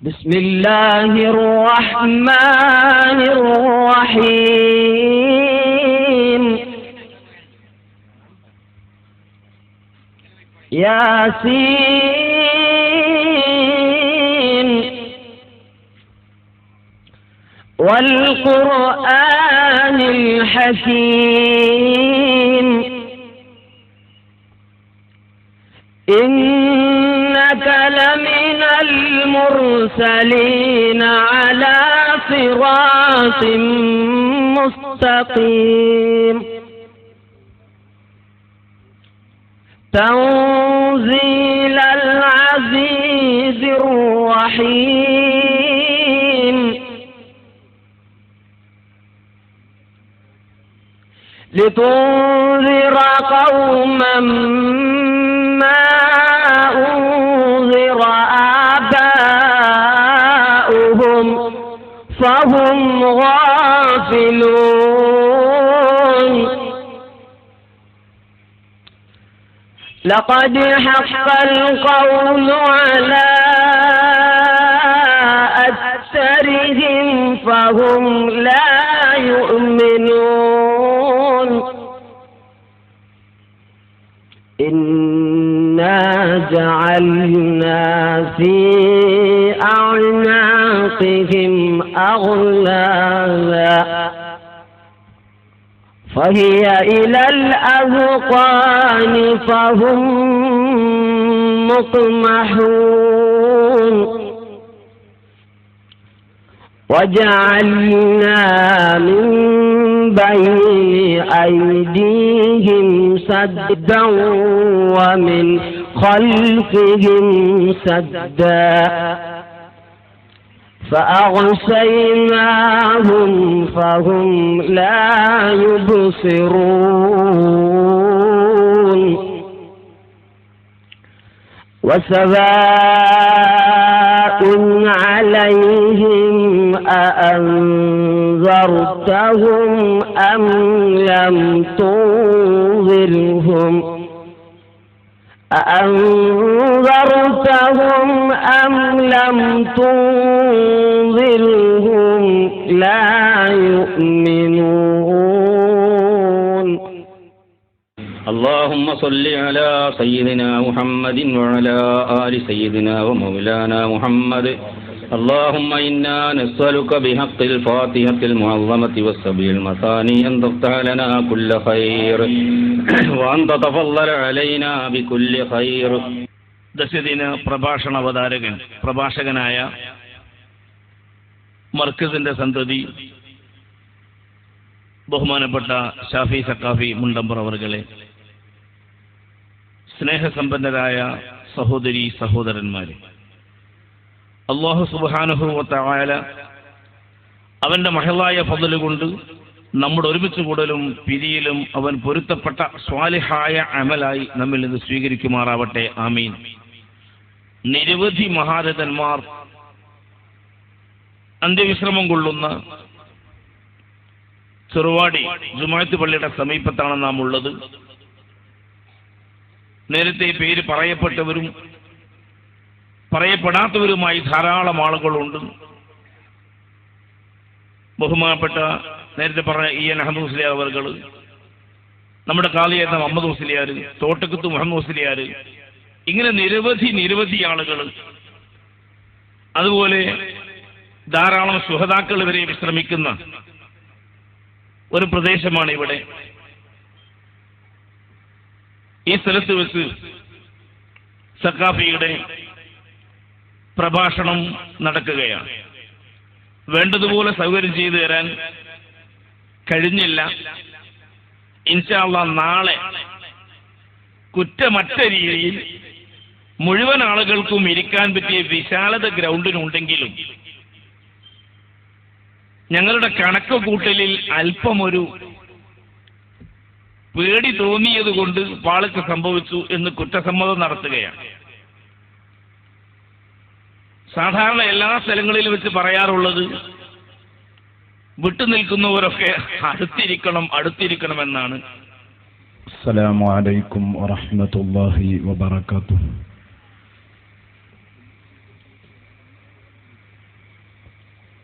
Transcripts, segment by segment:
بسم الله الرحمن الرحيم ياسين والقرآن الحكيم إنك لمن المرسلين على صراط مستقيم تنزيل العزيز الرحيم لتنذر قوما ما أنذر آباؤهم فهم غافلون لقد حق القول على أكثرهم فهم لا يؤمنون إنا جعلنا في أعناقهم أغلالا فهي إلى الأذقان فهم مقمحون وجعلنا من بين أيديهم سدا ومن خلفهم سدا فأغشيناهم فهم لا يبصرون وسواء عليهم أأنذرتهم أم لم تنذرهم أأنذرتهم أم لم تنذرهم لا يؤمنون اللهم صل على سيدنا محمد وعلى آل سيدنا ومولانا محمد اللهم إنا نسألك بحق الفاتحة المعظمة والسبع المثاني أن تفتح لنا كل خير وأن تتفضل علينا بكل خير. ദശദിന പ്രഭാഷകനായ മർക്കസിന്റെ സന്തതി ബഹുമാനപ്പെട്ട ഷാഫി സക്കാഫി മുണ്ടമ്പർ അവർകളെ, സ്നേഹസമ്പന്നരായ സഹോദരി സഹോദരന്മാരെ, അല്ലാഹു സുബ്ഹാനഹു വ തആല അവന്റെ മഹളായ ഫضل കൊണ്ട് നമ്മുടെ ഒരുമിച്ച് കൂടലും പിരിയലും അവൻ പൊരുത്തപ്പെട്ട സ്വാലിഹായ അമലായി നമ്മിൽ നിന്ന് സ്വീകരിക്കുമാറാവട്ടെ. ആമീൻ. നിരവധി മഹാരഥന്മാർ അന്ത്യവിശ്രമം കൊള്ളുന്ന ചെറുവാടി ജുമാഅത്ത് പള്ളിയുടെ സമീപത്താണ് നാം ഉള്ളത്. നേരത്തെ പേര് പറയപ്പെട്ടവരും പറയപ്പെടാത്തവരുമായി ധാരാളം ആളുകളുണ്ട്. ബഹുമാനപ്പെട്ട നേരത്തെ പറഞ്ഞ അഹമ്മദ് മുസ്ലിയാർ അവർകൾ, നമ്മുടെ കാളിയായിരുന്ന മുഹമ്മദ് മുസ്ലിയാർ, തോട്ടക്കുത്ത് മുഹമ്മദ് മുസ്ലിയാർ, ഇങ്ങനെ നിരവധി ആളുകൾ, അതുപോലെ ധാരാളം ശുഹദാക്കൾ വരെ വിശ്രമിക്കുന്ന ഒരു പ്രദേശമാണ് ഇവിടെ. ഈ സ്ഥലത്ത് വെച്ച് സക്കാഫിയുടെ പ്രഭാഷണം നടക്കുകയാണ്. വേണ്ടതുപോലെ സൗകര്യം ചെയ്തു തരാൻ കഴിഞ്ഞില്ല. ഇൻഷാ അല്ലാഹ് നാളെ കുറ്റമറ്റ രീതിയിൽ മുഴുവൻ ആളുകൾക്കും ഇരിക്കാൻ പറ്റിയ വിശാലത ഗ്രൗണ്ടിനുണ്ടെങ്കിലും ഞങ്ങളുടെ കണക്ക് കൂട്ടലിൽ അല്പമൊരു പേടി തോന്നിയത് കൊണ്ട് പാളിച്ച സംഭവിച്ചു എന്ന് കുറ്റസമ്മതം നടത്തുകയാണ്. സാധാരണ എല്ലാ സ്ഥലങ്ങളിലും വെച്ച് പറയാറുള്ളത് വിട്ടുനിൽക്കുന്നവരൊക്കെ അടുത്തിരിക്കണമെന്നാണ്. അസ്സലാമു അലൈക്കും വറഹ്മത്തുള്ളാഹി വബറകാതുഹു.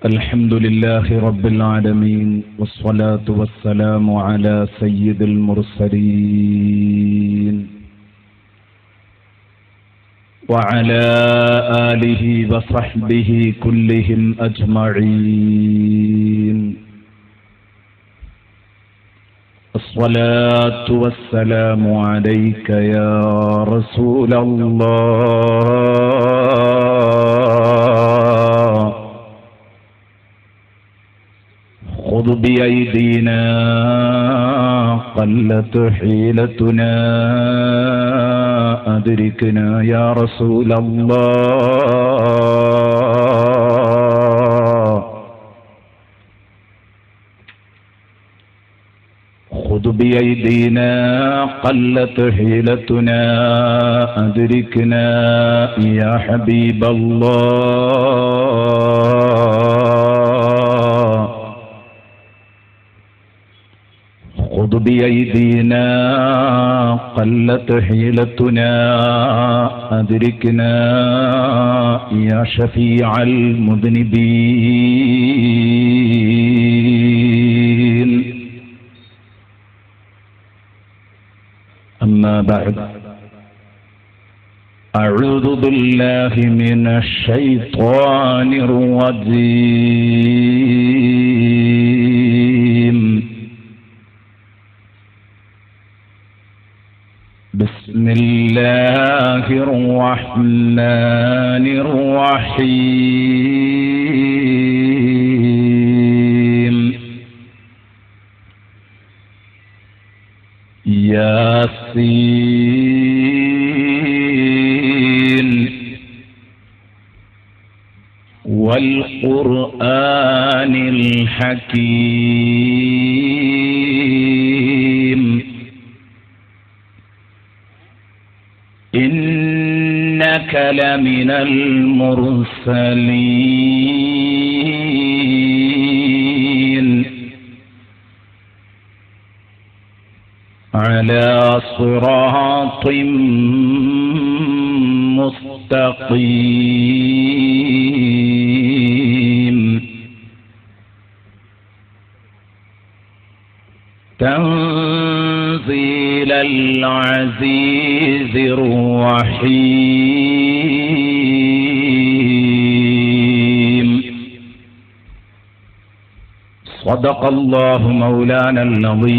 الحمد لله رب العالمين والصلاة والسلام على سيد المرسلين وعلى آله وصحبه كلهم أجمعين. الصلاة والسلام عليك يا رسول الله. خذ بأيدينا قلت حيلتنا أدركنا يا رسول الله. خذ بأيدينا قلت حيلتنا أدركنا يا حبيب الله. خذ بأيدينا قلت حيلتنا أدركنا يا شفيع المذنبين. أما بعد، أعوذ بالله من الشيطان الرجيم. بسم الله الرحمن الرحيم. ياسين والقرآن الحكيم. إنك لمن المرسلين على صراط مستقيم. تنزيل العزيز الرحيم. صدق الله مولانا العظيم.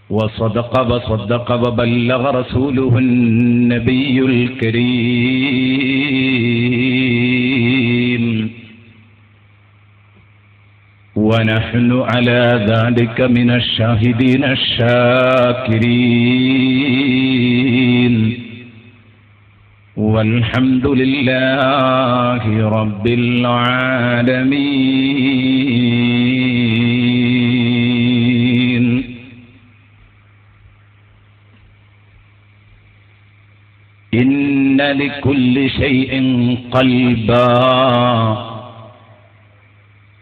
وصدق وصدق وبلغ رسوله النبي الكريم. ونحن على ذلك من الشاهدين الشاكرين. والحمد لله رب العالمين. إن لكل شيء قلبا،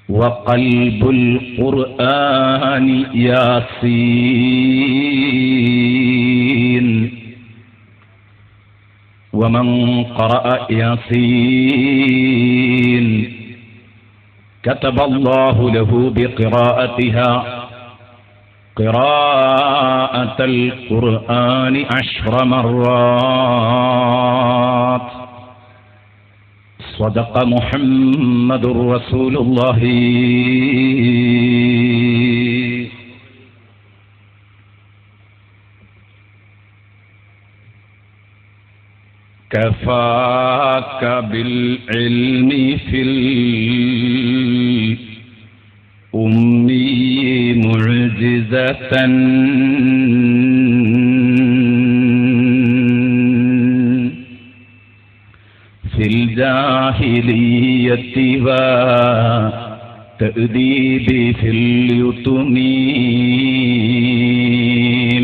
وقلب القرآن ياسين. ومن قرأ ياسين كتب الله له بقراءتها قراءة القرآن 10 مرات. صدق محمد رسول الله. كفاك بالعلم في الأمي معجزة في الجاهلية وتأديب في اليتم.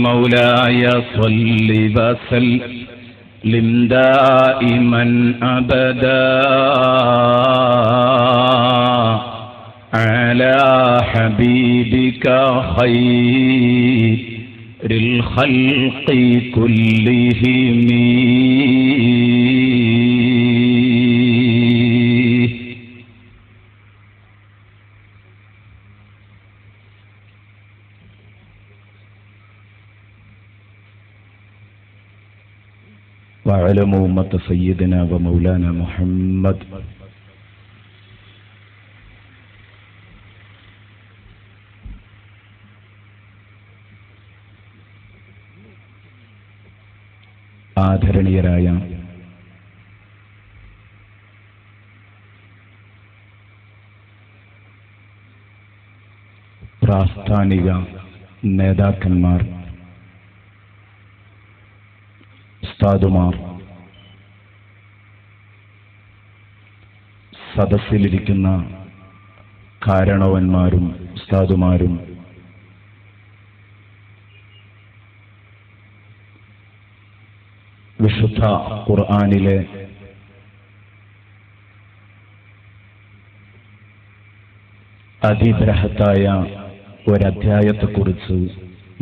مولاي صل وسلم دائما أبدا على حبيبك خير الخلق كلهم. وعلم أمة سيدنا ومولانا محمد ആദരണീയരായ പ്രാസ്ഥാനിക നേതാക്കന്മാർ, ഉസ്താദുമാർ, സദസ്സിലിരിക്കുന്ന കാരണവന്മാരും ഉസ്താദുമാരും, വിശുദ്ധ ഖുർആനിലെ അതിബൃഹത്തായ ഒരധ്യായത്തെക്കുറിച്ച്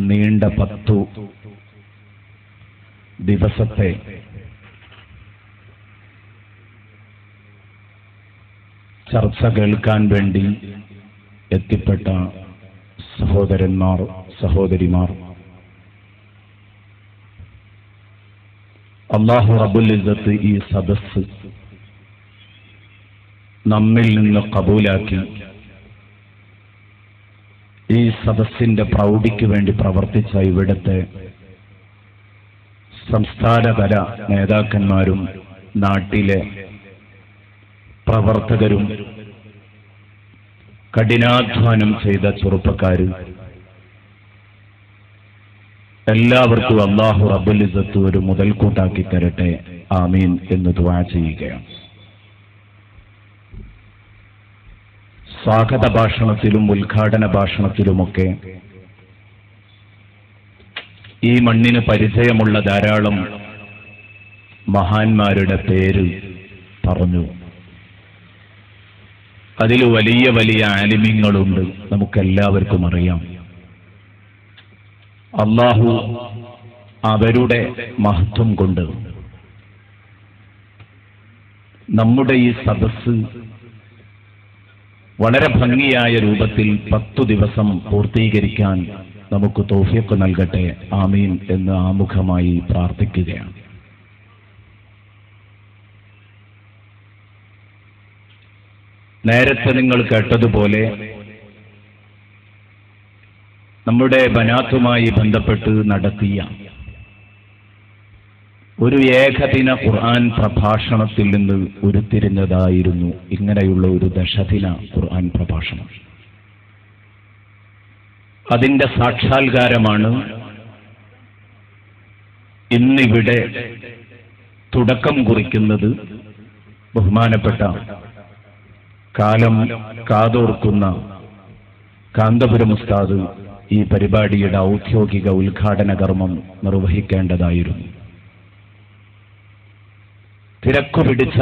നീണ്ട 10 ദിവസത്തെ ചർച്ച കേൾക്കാൻ വേണ്ടി എത്തിപ്പെട്ട സഹോദരന്മാർ, സഹോദരിമാർ, അല്ലാഹു റബ്ബുൽ ഇസ്സത്ത് ഈ സദസ്സ് നമ്മിൽ നിന്ന് കബൂലാക്കി ഈ സദസ്സിന്റെ പ്രൗഢിക്ക് വേണ്ടി പ്രവർത്തിച്ച ഇവിടുത്തെ സംസ്ഥാനതല നേതാക്കന്മാരും നാട്ടിലെ പ്രവർത്തകരും കഠിനാധ്വാനം ചെയ്ത ചെറുപ്പക്കാരും എല്ലാവർക്കും അല്ലാഹു റബ്ബുൽ ഇസ്സത്ത് ഒരു മുതൽക്കൂട്ടാക്കി തരട്ടെ, ആമീൻ എന്ന് ദുആ ചെയ്യുകയാണ്. സ്വാഗത ഭാഷണത്തിലും ഉദ്ഘാടന ഭാഷണത്തിലുമൊക്കെ ഈ മണ്ണിന് പരിചയമുള്ള ധാരാളം മഹാന്മാരുടെ പേര് പറഞ്ഞു. അതിൽ വലിയ വലിയ ആലിമീങ്ങളുണ്ട്, നമുക്കെല്ലാവർക്കും അറിയാം. അല്ലാഹു അവരുടെ മഹത്വം കൊണ്ട് നമ്മുടെ ഈ സദസ്സ് വളരെ ഭംഗിയായ രൂപത്തിൽ 10 ദിവസം പൂർത്തീകരിക്കാൻ നമുക്ക് തൗഫീഖ് നൽകട്ടെ, ആമീൻ എന്ന് ആമുഖമായി പ്രാർത്ഥിക്കുകയാണ്. നേരത്തെ നിങ്ങൾ കേട്ടതുപോലെ നമ്മുടെ ബനാത്തുമായി ബന്ധപ്പെട്ട് നടത്തിയ ഒരു ഏകദിന ഖുർആൻ പ്രഭാഷണത്തിൽ നിന്ന് ഉരുത്തിരിഞ്ഞതായിരുന്നു ഇങ്ങനെയുള്ള ഒരു ദശദിന ഖുർആൻ പ്രഭാഷണം. അതിന്റെ സാക്ഷാത്കാരമാണ് ഇന്നിവിടെ തുടക്കം കുറിക്കുന്നത്. ബഹുമാനപ്പെട്ട കാലം കാതോർക്കുന്ന കാന്തപുരം ഉസ്താദ് ഈ പരിപാടിയുടെ ഔദ്യോഗിക ഉദ്ഘാടന കർമ്മം നിർവഹിക്കേണ്ടതായിരുന്നു. തിരക്കുപിടിച്ച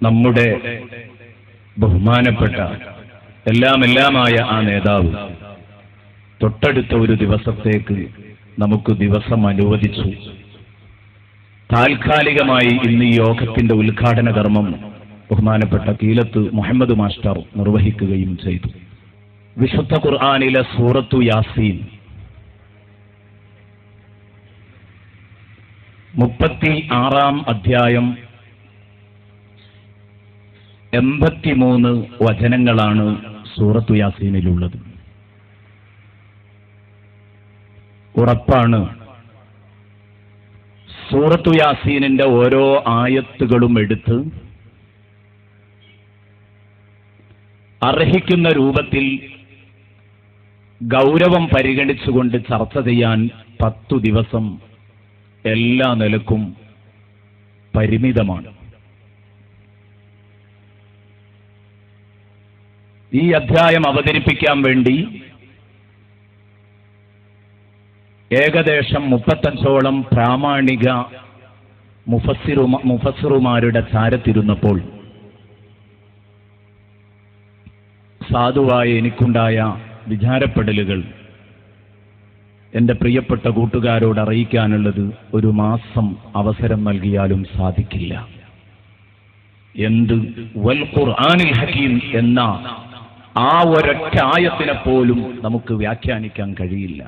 നമ്മുടെ ബഹുമാനപ്പെട്ട എല്ലാമായ ആ നേതാവ് തൊട്ടടുത്ത ഒരു ദിവസത്തേക്ക് നമുക്ക് ദിവസം അനുവദിച്ചു. താൽക്കാലികമായി ഇന്ന് ഈ യോഗത്തിന്റെ ഉദ്ഘാടന കർമ്മം ബഹുമാനപ്പെട്ട കീലത്ത് മുഹമ്മദ് മാസ്റ്റർ നിർവഹിക്കുകയും ചെയ്തു. വിശുദ്ധ ഖുർആനിലെ സൂറത്തു യാസീൻ 36-ാം അധ്യായം 83 വചനങ്ങളാണ് സൂറത്തു യാസീനിലുള്ളത്. ഉറപ്പാണ് സൂറത്തു യാസീനിന്റെ ഓരോ ആയത്തുകളും എടുത്ത് അർഹിക്കുന്ന രൂപത്തിൽ ഗൗരവം പരിഗണിച്ചുകൊണ്ട് ചർച്ച ചെയ്യാൻ 10 ദിവസം എല്ലാ നിലക്കും പരിമിതമാണ്. ഈ അധ്യായം അവതരിപ്പിക്കാൻ വേണ്ടി ഏകദേശം 35ഓളം പ്രാമാണിക മുഫസ്സിറുമാരുടെ ചാരത്തിരുന്നപ്പോൾ സാധുവായ എനിക്കുണ്ടായ വിചാരപ്പെടലുകൾ എൻ്റെ പ്രിയപ്പെട്ട കൂട്ടുകാരോട് അറിയിക്കാനുള്ളത്, 1 മാസം അവസരം നൽകിയാലും സാധിക്കില്ല. എന്ത് വൽ ഖുർആനിൽ ഹകീം എന്ന ആ ഒരൊറ്റ ആയത്തിനെ പോലും നമുക്ക് വ്യാഖ്യാനിക്കാൻ കഴിയില്ല.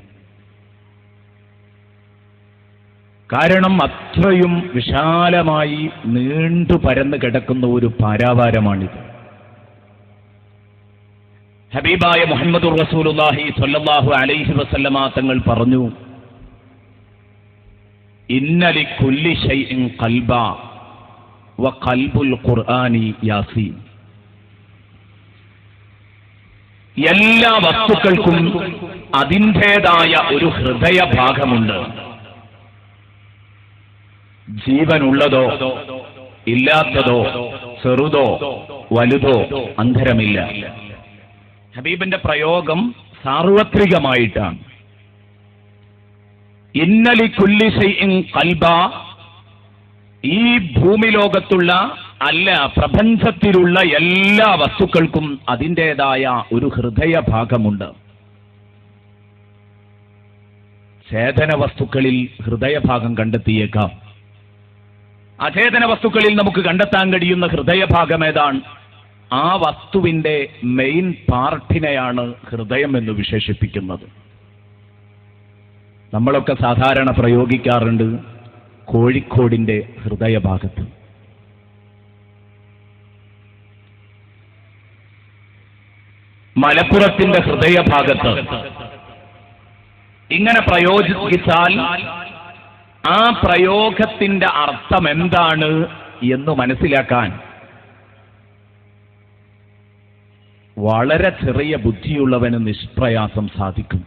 കാരണം അത്രയും വിശാലമായി നീണ്ടു പരന്നു കിടക്കുന്ന ഒരു പാരാവാരമാണിത്. ഹബീബായ മുഹമ്മദുർ റസൂലുള്ളാഹി സ്വല്ലല്ലാഹു അലൈഹി വസല്ലമ തങ്ങൾ പറഞ്ഞു, ഇന്ന ലികുല്ലി ശൈഇൻ ഖൽബ വ ഖൽബുൽ ഖുർആനി യാസീൻ. എല്ലാ വസ്തുക്കൾക്കും അതിൻ്റെതായ ഒരു ഹൃദയഭാഗമുണ്ട്. ജീവനുള്ളതോ ഇല്ലാത്തതോ ചെറുതോ വലുതോ അന്തരമില്ല. ഹബീബിന്റെ പ്രയോഗം സാർവത്രികമായിട്ടാണ്. ഇന്ന ലികുല്ലി ശൈഇൻ ഖൽബ, ഈ ഭൂമിലോകത്തുള്ള അല്ല പ്രപഞ്ചത്തിലുള്ള എല്ലാ വസ്തുക്കൾക്കും അതിൻ്റെതായ ഒരു ഹൃദയഭാഗമുണ്ട്. ചേതന വസ്തുക്കളിൽ ഹൃദയഭാഗം കണ്ടെത്തിയേക്കാം. അചേതന വസ്തുക്കളിൽ നമുക്ക് കണ്ടെത്താൻ കഴിയുന്ന ഹൃദയഭാഗം ഏതാണ്? ആ വസ്തുവിന്റെ മെയിൻ പാർട്ടിനെയാണ് ഹൃദയം എന്ന് വിശേഷിപ്പിക്കുന്നത്. നമ്മളൊക്കെ സാധാരണ പ്രയോഗിക്കാറുണ്ട് കോഴിക്കോടിന്റെ ഹൃദയഭാഗത്ത്. മലപ്പുറത്തിന്റെ ഹൃദയഭാഗത്ത്. ഇങ്ങനെ പ്രയോഗിച്ചാൽ ആ പ്രയോഗത്തിന്റെ അർത്ഥം എന്താണ് എന്ന് മനസ്സിലാക്കാൻ വളരെ ചെറിയ ബുദ്ധിയുള്ളവന് നിഷ്പ്രയാസം സാധിക്കും.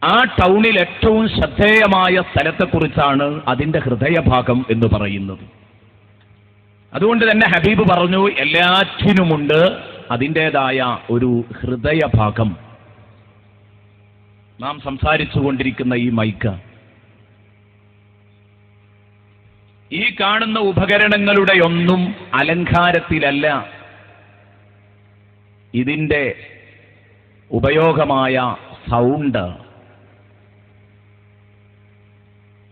ആ ടൗണിൽ ഏറ്റവും ശ്രദ്ധേയമായ സ്ഥലത്തെക്കുറിച്ചാണ് അതിന്റെ ഹൃദയഭാഗം എന്ന് പറയുന്നത്. അതുകൊണ്ട് തന്നെ ഹബീബ് പറഞ്ഞു, എല്ലാറ്റിനുമുണ്ട് അതിൻ്റെതായ ഒരു ഹൃദയഭാഗം. നാം സംസാരിച്ചു കൊണ്ടിരിക്കുന്ന ഈ മൈക്ക്, ഈ കാണുന്ന ഉപകരണങ്ങളുടെ ഒന്നും അലങ്കാരത്തിലല്ല, ഇതിന്റെ ഉപയോഗമായ സൗണ്ട്,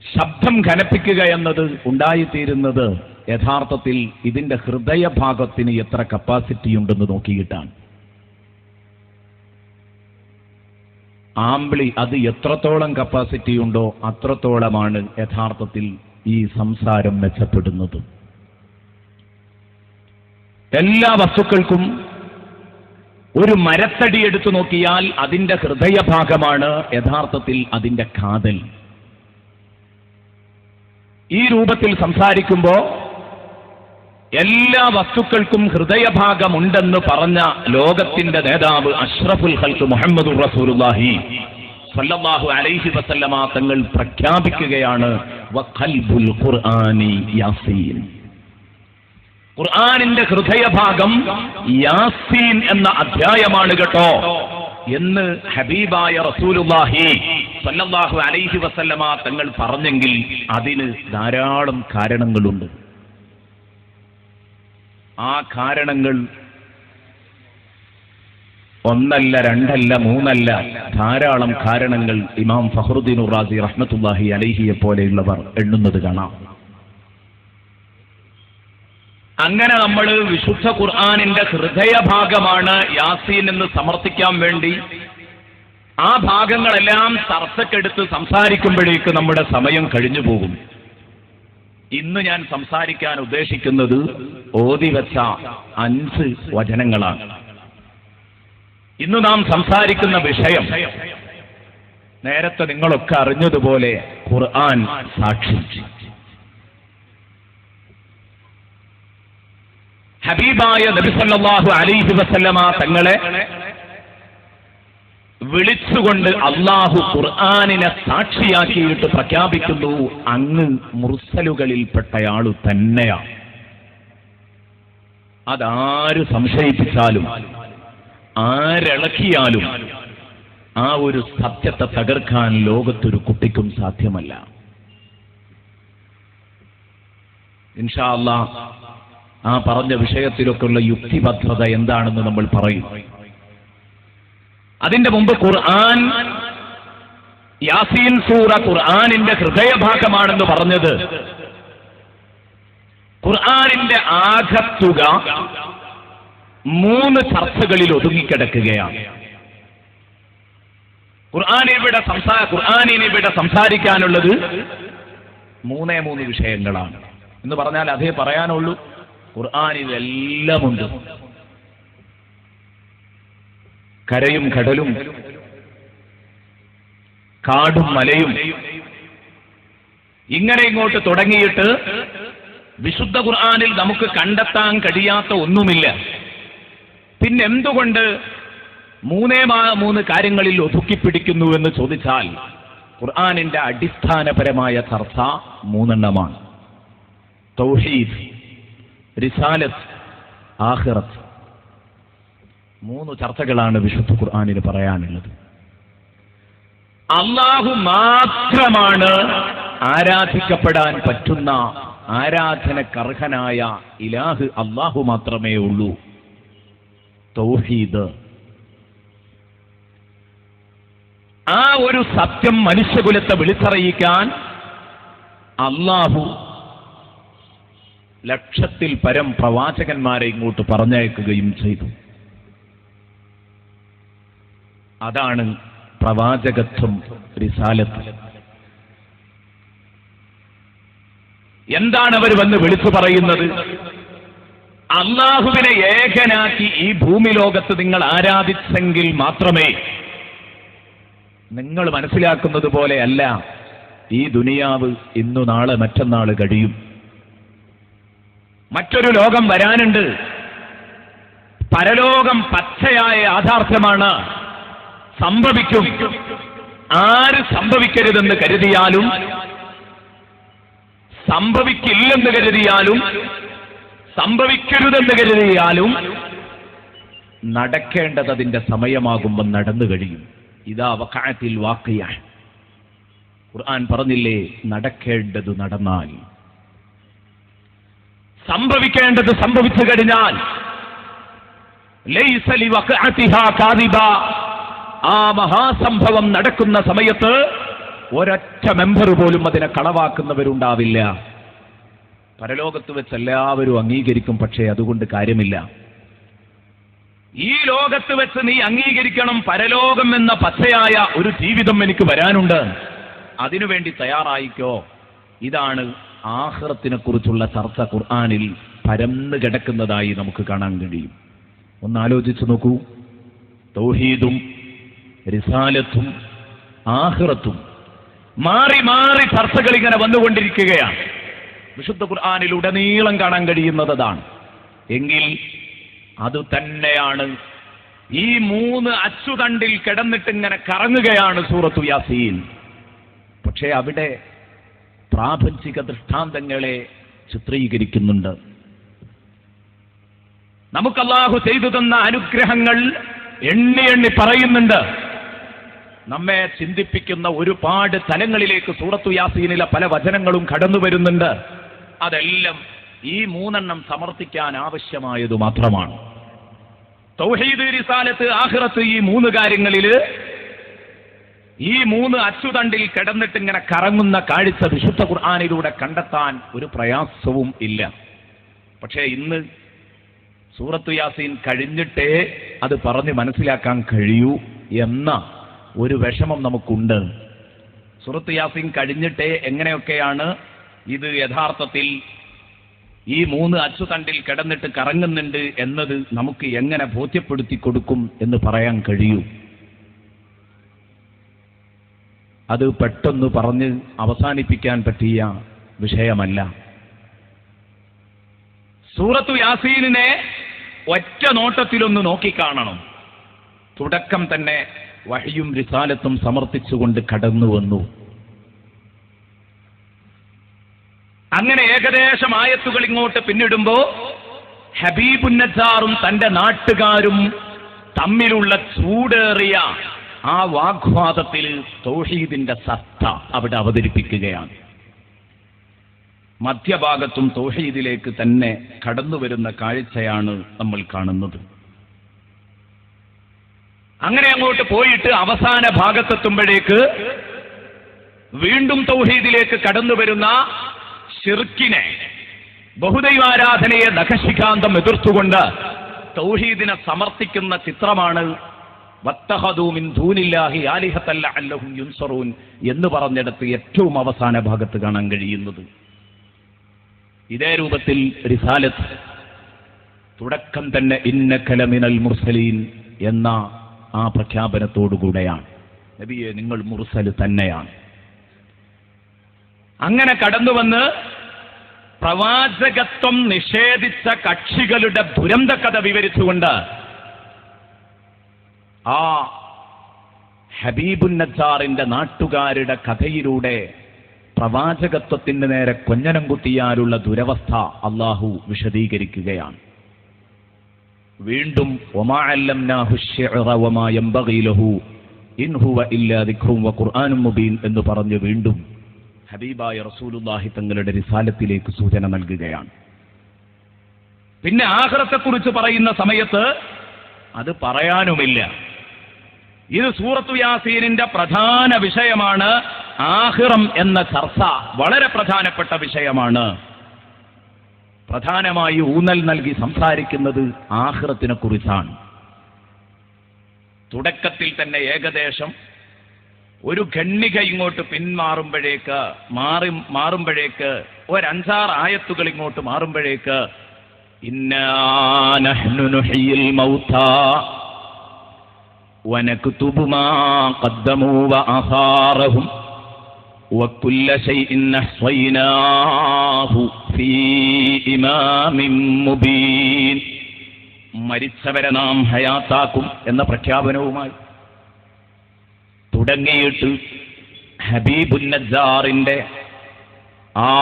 ശബ്ദം ഘനപ്പിക്കുക എന്നത് ഉണ്ടായിത്തീരുന്നത് യഥാർത്ഥത്തിൽ ഇതിന്റെ ഹൃദയഭാഗത്തിന് എത്ര കപ്പാസിറ്റി ഉണ്ടെന്ന് നോക്കിയിട്ടാണ്. ആംബ്ലി അത് എത്രത്തോളം കപ്പാസിറ്റി ഉണ്ടോ അത്രത്തോളമാണ് യഥാർത്ഥത്തിൽ ഈ സംസാരം മെച്ചപ്പെടുന്നത്. എല്ലാ വസ്തുക്കൾക്കും ഒരു മരത്തടി എടുത്തു നോക്കിയാൽ അതിന്റെ ഹൃദയഭാഗമാണ് യഥാർത്ഥത്തിൽ അതിന്റെ കാതൽ. ഈ രൂപത്തിൽ സംസാരിക്കുമ്പോൾ എല്ലാ വസ്തുക്കൾക്കും ഹൃദയഭാഗമുണ്ടെന്ന് പറഞ്ഞ ലോകത്തിന്റെ നേതാവ് അഷ്റഫുൽ ഖൽഖ് മുഹമ്മദുർ റസൂലുള്ളാഹി സ്വല്ലല്ലാഹു അലൈഹി വസല്ലമ തങ്ങൾ പ്രഖ്യാപിക്കുകയാണ്, വഖൽബുൽ ഖുർആനി യാസീൻ. ഖുർആനിന്റെ ഹൃദയഭാഗം യാസീൻ എന്ന അധ്യായമാണ് കേട്ടോ എന്ന് ഹബീബായ റസൂലുള്ളാഹി സ്വല്ലല്ലാഹു അലൈഹി വസല്ലമ തങ്ങൾ പറഞ്ഞെങ്കിൽ അതിന് ധാരാളം കാരണങ്ങളുണ്ട്. ആ കാരണങ്ങൾ ഒന്നല്ല, രണ്ടല്ല, മൂന്നല്ല, ധാരാളം കാരണങ്ങൾ ഇമാം ഫഖ്റുദ്ദീൻ റാസി റഹ്മത്തുള്ളാഹി അലൈഹിയെ പോലെയുള്ളവർ എണ്ണുന്നത് കാണാം. അങ്ങനെ നമ്മൾ വിശുദ്ധ ഖുർആനിന്റെ ഹൃദയഭാഗമാണ് യാസീൻ എന്ന് സമർത്ഥിക്കാൻ വേണ്ടി ആ ഭാഗങ്ങളെല്ലാം ചർച്ചക്കെടുത്ത് സംസാരിക്കുമ്പോഴേക്ക് നമ്മുടെ സമയം കഴിഞ്ഞു പോകും. ഇന്ന് ഞാൻ സംസാരിക്കാൻ ഉദ്ദേശിക്കുന്നത് ഓതിവെച്ച 5 വചനങ്ങളാണ്. ഇന്ന് നാം സംസാരിക്കുന്ന വിഷയം നേരത്തെ നിങ്ങളൊക്കെ അറിഞ്ഞതുപോലെ ഖുർആൻ സാക്ഷി. ഹബീബായ നബി സല്ലല്ലാഹു അലൈഹി വസല്ലമ തങ്ങളെ വിളിച്ചുകൊണ്ട് അള്ളാഹു ഖുർആനിനെ സാക്ഷിയാക്കിയിട്ട് പ്രഖ്യാപിക്കുന്നു, അങ്ങ് മുർസലുകളിൽപ്പെട്ടയാളു തന്നെയാണ്. അതാര് സംശയിപ്പിച്ചാലും ആരിളക്കിയാലും ആ ഒരു സത്യത്തെ തകർക്കാൻ ലോകത്തൊരു കുട്ടിക്കും സാധ്യമല്ല. ഇൻഷാ അല്ലാഹ് ആ പറഞ്ഞ വിഷയത്തിലൊക്കെയുള്ള യുക്തിഭദ്രത എന്താണെന്ന് നമ്മൾ പറയും. അതിന്റെ മുമ്പ് ഖുർആൻ, യാസീൻ സൂറ ഖുർആനിന്റെ ഹൃദയഭാഗമാണെന്ന് പറഞ്ഞത് ഖുർആനിന്റെ ആകത്തുക 3 ചർച്ചകളിൽ ഒതുങ്ങിക്കിടക്കുകയാണ്. ഖുർആനിനിവിടെ സംസാരിക്കാനുള്ളത് 3 വിഷയങ്ങളാണ് എന്ന് പറഞ്ഞാൽ അതേ പറയാനുള്ളൂ. ഖുർആനിൽ എല്ലാമുണ്ട്. കരയും കടലും കാടും മലയും ഇങ്ങനെ ഇങ്ങോട്ട് തുടങ്ങിയിട്ട് വിശുദ്ധ ഖുർആനിൽ നമുക്ക് കണ്ടെത്താൻ കഴിയാത്ത ഒന്നുമില്ല. പിന്നെന്തുകൊണ്ട് 3 കാര്യങ്ങളിൽ ഒതുക്കിപ്പിടിക്കുന്നു എന്ന് ചോദിച്ചാൽ ഖുർആനിന്റെ അടിസ്ഥാനപരമായ ചർച്ച 3 തൗഹീദ്, റിസാലത്ത്, ആഖിറത്ത്. 3 ചർച്ചകളാണ് വിശുദ്ധ ഖുർആനിൽ പറയാനുള്ളത്. അല്ലാഹു മാത്രമാണ് ആരാധിക്കപ്പെടാൻ പറ്റുന്ന ആരാധനക്കർഹനായ ഇലാഹ്. അല്ലാഹു മാത്രമേ ഉള്ളൂ. തൗഹീദ്, ആ ഒരു സത്യം മനുഷ്യകുലത്തെ വിളിച്ചറിയിക്കാൻ അല്ലാഹു ലക്ഷത്തിൽ പരം പ്രവാചകന്മാരെ ഇങ്ങോട്ട് പറഞ്ഞയക്കുകയും ചെയ്തു. അതാണ് പ്രവാചകത്വം, റിസാലത്ത്. എന്താണ് അവർ വന്ന് വിളിച്ചു പറയുന്നത്? അല്ലാഹുവിനെ ഏകനാക്കി ഈ ഭൂമി ലോകത്ത് നിങ്ങൾ ആരാധിച്ചെങ്കിൽ മാത്രമേ, നിങ്ങൾ മനസ്സിലാക്കുന്നത് പോലെയല്ല ഈ ദുനിയാവ് ഇന്നു നാളെ മറ്റന്നാൾ കഴിയും. മറ്റൊരു ലോകം വരാനുണ്ട്. പരലോകം പച്ചയായ യാഥാർത്ഥ്യമാണ്, സംഭവിക്കും. ആര് സംഭവിക്കരുതെന്ന് കരുതിയാലും സംഭവിക്കില്ലെന്ന് കരുതിയാലും സംഭവിക്കരുതെന്ന് കരുതിയാലും നടക്കേണ്ടത് അതിന്റെ സമയമാകുമ്പോൾ നടന്നു കഴിയും. ഇതാ വഖഅത്തിൽ വാഖിയ. ഖുർആൻ പറഞ്ഞില്ലേ, നടക്കേണ്ടത് നടന്നാൽ, സംഭവിക്കേണ്ടത് സംഭവിച്ചു കഴിഞ്ഞാൽ ലൈസ ലിവഖഅതിഹാ കാദിബ. ആ മഹാസംഭവം നടക്കുന്ന സമയത്ത് ഒരൊറ്റ മെമ്പർ പോലും അതിനെ കളവാക്കുന്നവരുണ്ടാവില്ല. പരലോകത്ത് വെച്ച് എല്ലാവരും അംഗീകരിക്കും, പക്ഷേ അതുകൊണ്ട് കാര്യമില്ല. ഈ ലോകത്ത് വെച്ച് നീ അംഗീകരിക്കണം, പരലോകം എന്ന പച്ചയായ ഒരു ജീവിതം എനിക്ക് വരാനുണ്ട്, അതിനുവേണ്ടി തയ്യാറായിക്കോ. ഇതാണ് ആഖിറത്തിനെ കുറിച്ചുള്ള ചർച്ച ഖുർആനിൽ പരന്നു കിടക്കുന്നതായി നമുക്ക് കാണാൻ കഴിയും. ഒന്ന് ആലോചിച്ചു നോക്കൂ. തൗഹീദും റിസാലത്തും ആഖിറത്തും മാറി മാറി ചർച്ചകൾ ഇങ്ങനെ വന്നുകൊണ്ടിരിക്കുകയാണ്. വിശുദ്ധ ഖുർആനിൽ ഉടനീളം കാണാൻ കഴിയുന്നത് അതാണ്. എങ്കിൽ അത് തന്നെയാണ് ഈ 3 അച്ചുതണ്ടിൽ കിടന്നിട്ട് ഇങ്ങനെ കറങ്ങുകയാണ് സൂറത്തു യാസീൻ. പക്ഷേ അവിടെ പ്രാപഞ്ചിക ദൃഷ്ടാന്തങ്ങളെ ചിത്രീകരിക്കുന്നുണ്ട്. നമുക്ക് അല്ലാഹു ചെയ്തു തന്ന അനുഗ്രഹങ്ങൾ എണ്ണി എണ്ണി പറയുന്നുണ്ട്. നമ്മെ ചിന്തിപ്പിക്കുന്ന ഒരുപാട് തലങ്ങളിലേക്ക് സൂറത്തു യാസീനിലെ പല വചനങ്ങളും കടന്നു വരുന്നുണ്ട്. അതെല്ലാം ഈ 3 സമർത്ഥിക്കാൻ ആവശ്യമായത് മാത്രമാണ്. തൗഹീദ്, റിസാലത്ത്, ആഖിറത്ത്, ഈ 3 കാര്യങ്ങളിൽ ഈ 3 അച്ചുതണ്ടിൽ കിടന്നിട്ട് ഇങ്ങനെ കറങ്ങുന്ന കാഴ്ച വിശുദ്ധ ഖുർആനിലൂടെ കണ്ടെത്താൻ ഒരു പ്രയാസവും ഇല്ല. പക്ഷേ ഇന്ന് സൂറത്തു യാസീൻ കഴിഞ്ഞിട്ടേ അത് പറഞ്ഞ് മനസ്സിലാക്കാൻ കഴിയൂ എന്ന ഒരു വിഷമം നമുക്കുണ്ട്. സൂറത്തു യാസീൻ കഴിഞ്ഞിട്ടേ എങ്ങനെയൊക്കെയാണ് ഇത് യഥാർത്ഥത്തിൽ ഈ 3 അച്ചുതണ്ടിൽ കിടന്നിട്ട് കറങ്ങുന്നുണ്ട് എന്നത് നമുക്ക് എങ്ങനെ ബോധ്യപ്പെടുത്തി കൊടുക്കും എന്ന് പറയാൻ കഴിയൂ. അത് പെട്ടെന്ന് പറഞ്ഞ് അവസാനിപ്പിക്കാൻ പറ്റിയ വിഷയമല്ല. സൂറത്തു യാസീനിനെ ഒറ്റ നോട്ടത്തിലൊന്ന് നോക്കിക്കാണണം. തുടക്കം തന്നെ വഹയും റിസാലത്തും സമർത്ഥിച്ചുകൊണ്ട് കടന്നു വന്നു. അങ്ങനെ ഏകദേശം ആയത്തുകൾ ഇങ്ങോട്ട് പിന്നിടുമ്പോ ഹബീബുൻ നജ്ജാറും തന്റെ നാട്ടുകാരും തമ്മിലുള്ള ചൂടേറിയ ആ വാഗ്വാദത്തിൽ തൗഹീദിന്റെ സത്ത അവിടെ അവതരിപ്പിക്കുകയാണ്. മധ്യഭാഗത്തും തൗഹീദിലേക്ക് തന്നെ കടന്നു വരുന്ന കാഴ്ചയാണ് നമ്മൾ കാണുന്നത്. അങ്ങനെ അങ്ങോട്ട് പോയിട്ട് അവസാന ഭാഗത്തെത്തുമ്പോഴേക്ക് വീണ്ടും തൗഹീദിലേക്ക് കടന്നു വരുന്ന ശിർക്കിനെ, ബഹുദൈവാരാധനയെ നഖശിഖാന്തം എതിർത്തുകൊണ്ട് തൗഹീദിനെ സമർത്ഥിക്കുന്ന ചിത്രമാണ് വത്തഖദൂ മിൻ ദൂനില്ലാഹി ആലിഹത്തൻ ലഅല്ലഹും യുൻസറൂൻ എന്ന് പറഞ്ഞിടത്ത് ഏറ്റവും അവസാന ഭാഗത്ത് കാണാൻ കഴിയുന്നത്. ഇതേ രൂപത്തിൽ റിസാലത്ത് തുടക്കം തന്നെ ഇന്നക ലമിനൽ മുർസലീൻ എന്ന ആ പ്രഖ്യാപനത്തോടുകൂടെയാണ്. നബിയെ, നിങ്ങൾ മുർസൽ തന്നെയാണ്. അങ്ങനെ കടന്നുവന്ന് പ്രവാചകത്വം നിഷേധിച്ച കക്ഷികളുടെ ദുരന്ത കഥ വിവരിച്ചുകൊണ്ട് ആ ഹബീബുൻ നജ്ജാറിന്റെ നാട്ടുകാരുടെ കഥയിലൂടെ പ്രവാചകത്വത്തിന് നേരെ കൊഞ്ഞനം കുത്തിയാലുള്ള ദുരവസ്ഥ അള്ളാഹു വിശദീകരിക്കുകയാണ്. വീണ്ടും വമാ അല്ലംനാഹു അശ്ശിഅറ വമാ യംബഗി ലഹു ഇൻ ഹുവ ഇല്ലാ ദിക്റുൻ വഖുർആനും മുബീൻ എന്ന് പറഞ്ഞു വീണ്ടും ഹബീബായ റസൂലുള്ളാഹി തങ്ങളുടെ റിസാലത്തിലേക്ക് സൂചന നൽകുകയാണ്. പിന്നെ ആഖിറത്തെക്കുറിച്ച് പറയുന്ന സമയത്ത് അത് പറയാനുമില്ല. ഇത് സൂറത്തു യാസീനിന്റെ പ്രധാന വിഷയമാണ്. ആഖിറം എന്ന ചർച്ച വളരെ പ്രധാനപ്പെട്ട വിഷയമാണ്. പ്രധാനമായി ഊന്നൽ നൽകി സംസാരിക്കുന്നത് ആഖിറത്തിനെ കുറിച്ചാണ്. തുടക്കത്തിൽ തന്നെ ഏകദേശം ഒരു ഖണ്ഡിക ഇങ്ങോട്ട് പിന്മാറുമ്പോഴേക്ക് മാറുമ്പോഴേക്ക് ഒരഞ്ചാറ് ആയത്തുകൾ ഇങ്ങോട്ട് മാറുമ്പോഴേക്ക് ഇന്നാ നഹ്നു നുഹ്യിൽ മൗതാ വനക്തുബു മാ ഖദ്ദമൂ വആസാറഹും വകുല്ല ശൈഇൻ അഹ്സൈനാഹു ഫീ ഇമാമിൻ മുബീൻ. മരിച്ചവരെ നാം ഹയാത്താക്കും എന്ന പ്രഖ്യാപനവുമായി തുടങ്ങിയിട്ട് ഹബീബുൻ നജ്ജാറിന്റെ ആ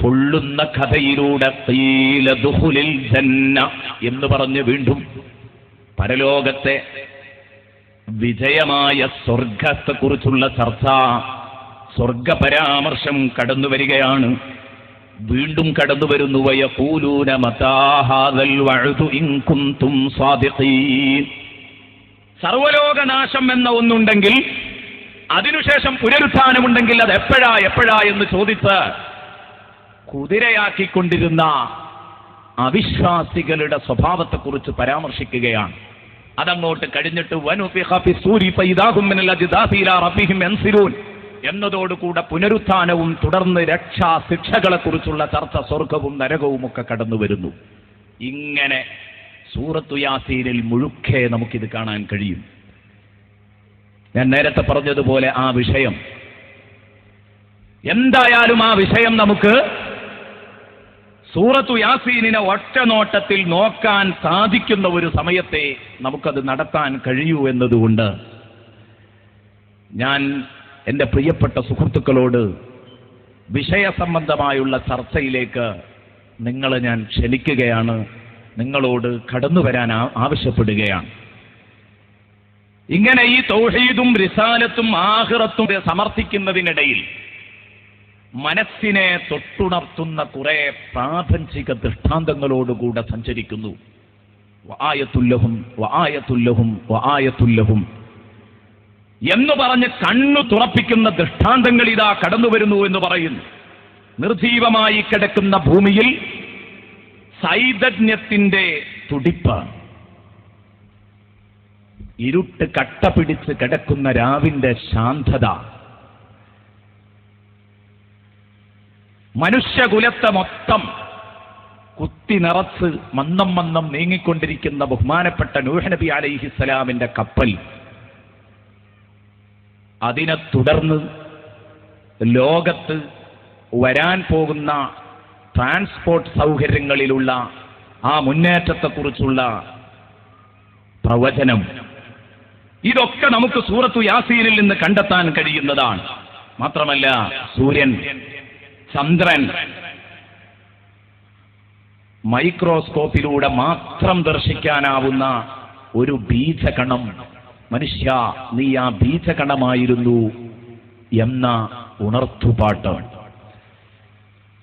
പൊള്ളുന്ന കഥയിലൂടെ ഖീല ദുഖുലിൽ ജന്ന എന്ന് പറഞ്ഞ് വീണ്ടും പരലോകത്തെ വിജയമായ സ്വർഗത്തെക്കുറിച്ചുള്ള ചർച്ച, സ്വർഗപരാമർശം കടന്നു വരികയാണ്. വീണ്ടും കടന്നു വരുന്നു വയഖൂലൂന മതാ ഹാദൽ വഅദു ഇൻ കുൻതും സാദിഖീൻ. സർവലോകനാശം എന്ന ഒന്നുണ്ടെങ്കിൽ അതിനുശേഷം പുനരുത്ഥാനമുണ്ടെങ്കിൽ അത് എപ്പോഴാ എന്ന് ചോദിച്ച് കുതിരയാക്കിക്കൊണ്ടിരുന്ന അവിശ്വാസികളുടെ സ്വഭാവത്തെക്കുറിച്ച് പരാമർശിക്കുകയാണ്. അതങ്ങോട്ട് കഴിഞ്ഞിട്ട് വനുഫിഖ ഫിസ്സൂരി ഫഇദാഹും മിനൽ അജ്ദാസി ഇലാ റബ്ബിഹിം യൻസിലൂൻ എന്നതോടുകൂടെ പുനരുത്ഥാനവും തുടർന്ന് രക്ഷാ ശിക്ഷകളെക്കുറിച്ചുള്ള ചർച്ച, സ്വർഗവും നരകവും ഒക്കെ കടന്നു വരുന്നു. ഇങ്ങനെ സൂറത്തു യാസീനിൽ മുഴുക്കെ നമുക്കിത് കാണാൻ കഴിയും. ഞാൻ നേരത്തെ പറഞ്ഞതുപോലെ ആ വിഷയം എന്തായാലും ആ വിഷയം നമുക്ക് സൂറത്തു യാസീനിനെ ഒറ്റ നോട്ടത്തിൽ നോക്കാൻ സാധിക്കുന്ന ഒരു സമയത്തെ നമുക്കത് നടത്താൻ കഴിയൂ എന്നതുകൊണ്ട് ഞാൻ എൻ്റെ പ്രിയപ്പെട്ട സുഹൃത്തുക്കളോട് വിഷയസംബന്ധമായുള്ള ചർച്ചയിലേക്ക് നിങ്ങളെ ഞാൻ ക്ഷണിക്കുകയാണ്, നിങ്ങളോട് കടന്നു വരാൻ ആവശ്യപ്പെടുകയാണ്. ഇങ്ങനെ ഈ തൗഹീദും റിസാലത്തും ആഖിറത്തും സമർത്ഥിക്കുന്നതിനിടയിൽ മനസ്സിനെ തൊട്ടുണർത്തുന്ന കുറെ പ്രാപഞ്ചിക ദൃഷ്ടാന്തങ്ങളോടുകൂടെ സഞ്ചരിക്കുന്നു. വആയത്തുല്ലഹും വആയത്തുല്ലഹും വആയത്തുല്ലഹും എന്ന് പറഞ്ഞ് കണ്ണു തുറപ്പിക്കുന്ന ദൃഷ്ടാന്തങ്ങൾ ഇതാ കടന്നു വരുന്നു എന്ന് പറയുന്നു. നിർജീവമായി കിടക്കുന്ന ഭൂമിയിൽ ചൈതന്യത്തിന്റെ തുടിപ്പ്, ഇരുട്ട് കട്ട പിടിച്ച് കിടക്കുന്ന രാവിന്റെ ശാന്തത, മനുഷ്യകുലത്തെ മൊത്തം കുത്തി നിറച്ച് മന്ദം നീങ്ങിക്കൊണ്ടിരിക്കുന്ന ബഹുമാനപ്പെട്ട നൂഹ് നബി അലൈഹിസ്സലാമിന്റെ കപ്പൽ, അതിനെ തുടർന്ന് ലോകത്ത് വരാൻ പോകുന്ന ട്രാൻസ്പോർട്ട് സൗകര്യങ്ങളിലുള്ള ആ മുന്നേറ്റത്തെക്കുറിച്ചുള്ള പ്രവചനം, ഇതൊക്കെ നമുക്ക് സൂറത്തു യാസീനിൽ നിന്ന് കണ്ടെത്താൻ കഴിയുന്നതാണ്. മാത്രമല്ല സൂര്യൻ, ചന്ദ്രൻ മൈക്രോസ്കോപ്പിലൂടെ മാത്രം ദർശിക്കാനാവുന്ന ഒരു ബീജകണം, മനുഷ്യ നീ ആ ബീജകണമായിരുന്നു എന്ന ഉണർത്തുപാട്ട്.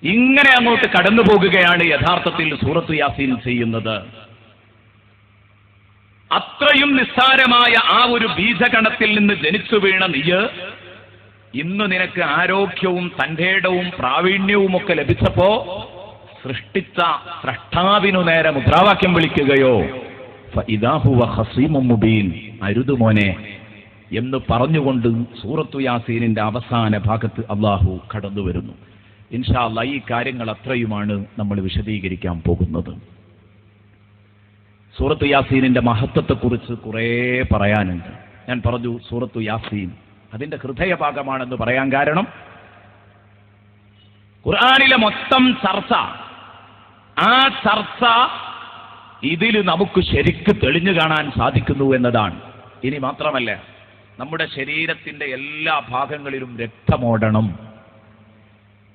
ഇങ്ങനെ അങ്ങോട്ട് കടന്നു പോകുകയാണ് യഥാർത്ഥത്തിൽ സൂറത്തു യാസീൻ ചെയ്യുന്നത്. അത്രയും നിസ്സാരമായ ആ ഒരു ബീജകണത്തിൽ നിന്ന് ജനിച്ചു വീണ നീ ഇന്ന് നിനക്ക് ആരോഗ്യവും തന്റേടവും പ്രാവീണ്യവും ഒക്കെ ലഭിച്ചപ്പോ സൃഷ്ടിച്ച സ്രഷ്ടാവിനു നേരെ മുദ്രാവാക്യം വിളിക്കുകയോ ഫഇദാ ഹുവ ഖസീമും മുബീൻ അരുതുമോനെ എന്ന് പറഞ്ഞുകൊണ്ട് സൂറത്തു യാസീനിന്റെ അവസാന ഭാഗത്ത് അള്ളാഹു കടന്നു വരുന്നു. ഇൻഷാ അല്ലാഹ് ഈ കാര്യങ്ങൾ അത്രയുമാണ് നമ്മൾ വിശദീകരിക്കാൻ പോകുന്നത്. സൂറത്തു യാസീനിന്റെ മഹത്വത്തെക്കുറിച്ച് കുറേ പറയാനുണ്ട്. ഞാൻ പറഞ്ഞു സൂറത്തു യാസീൻ അതിന്റെ ഹൃദയഭാഗമാണെന്ന് പറയാൻ കാരണം ഖുർആനിലെ മൊത്തം ചർച്ച, ആ ചർച്ച ഇതിൽ നമുക്ക് ശരിക്ക് തെളിഞ്ഞു കാണാൻ സാധിക്കുന്നു എന്നതാണ്. ഇനി മാത്രമല്ല, നമ്മുടെ ശരീരത്തിന്റെ എല്ലാ ഭാഗങ്ങളിലും രക്തമോടണം.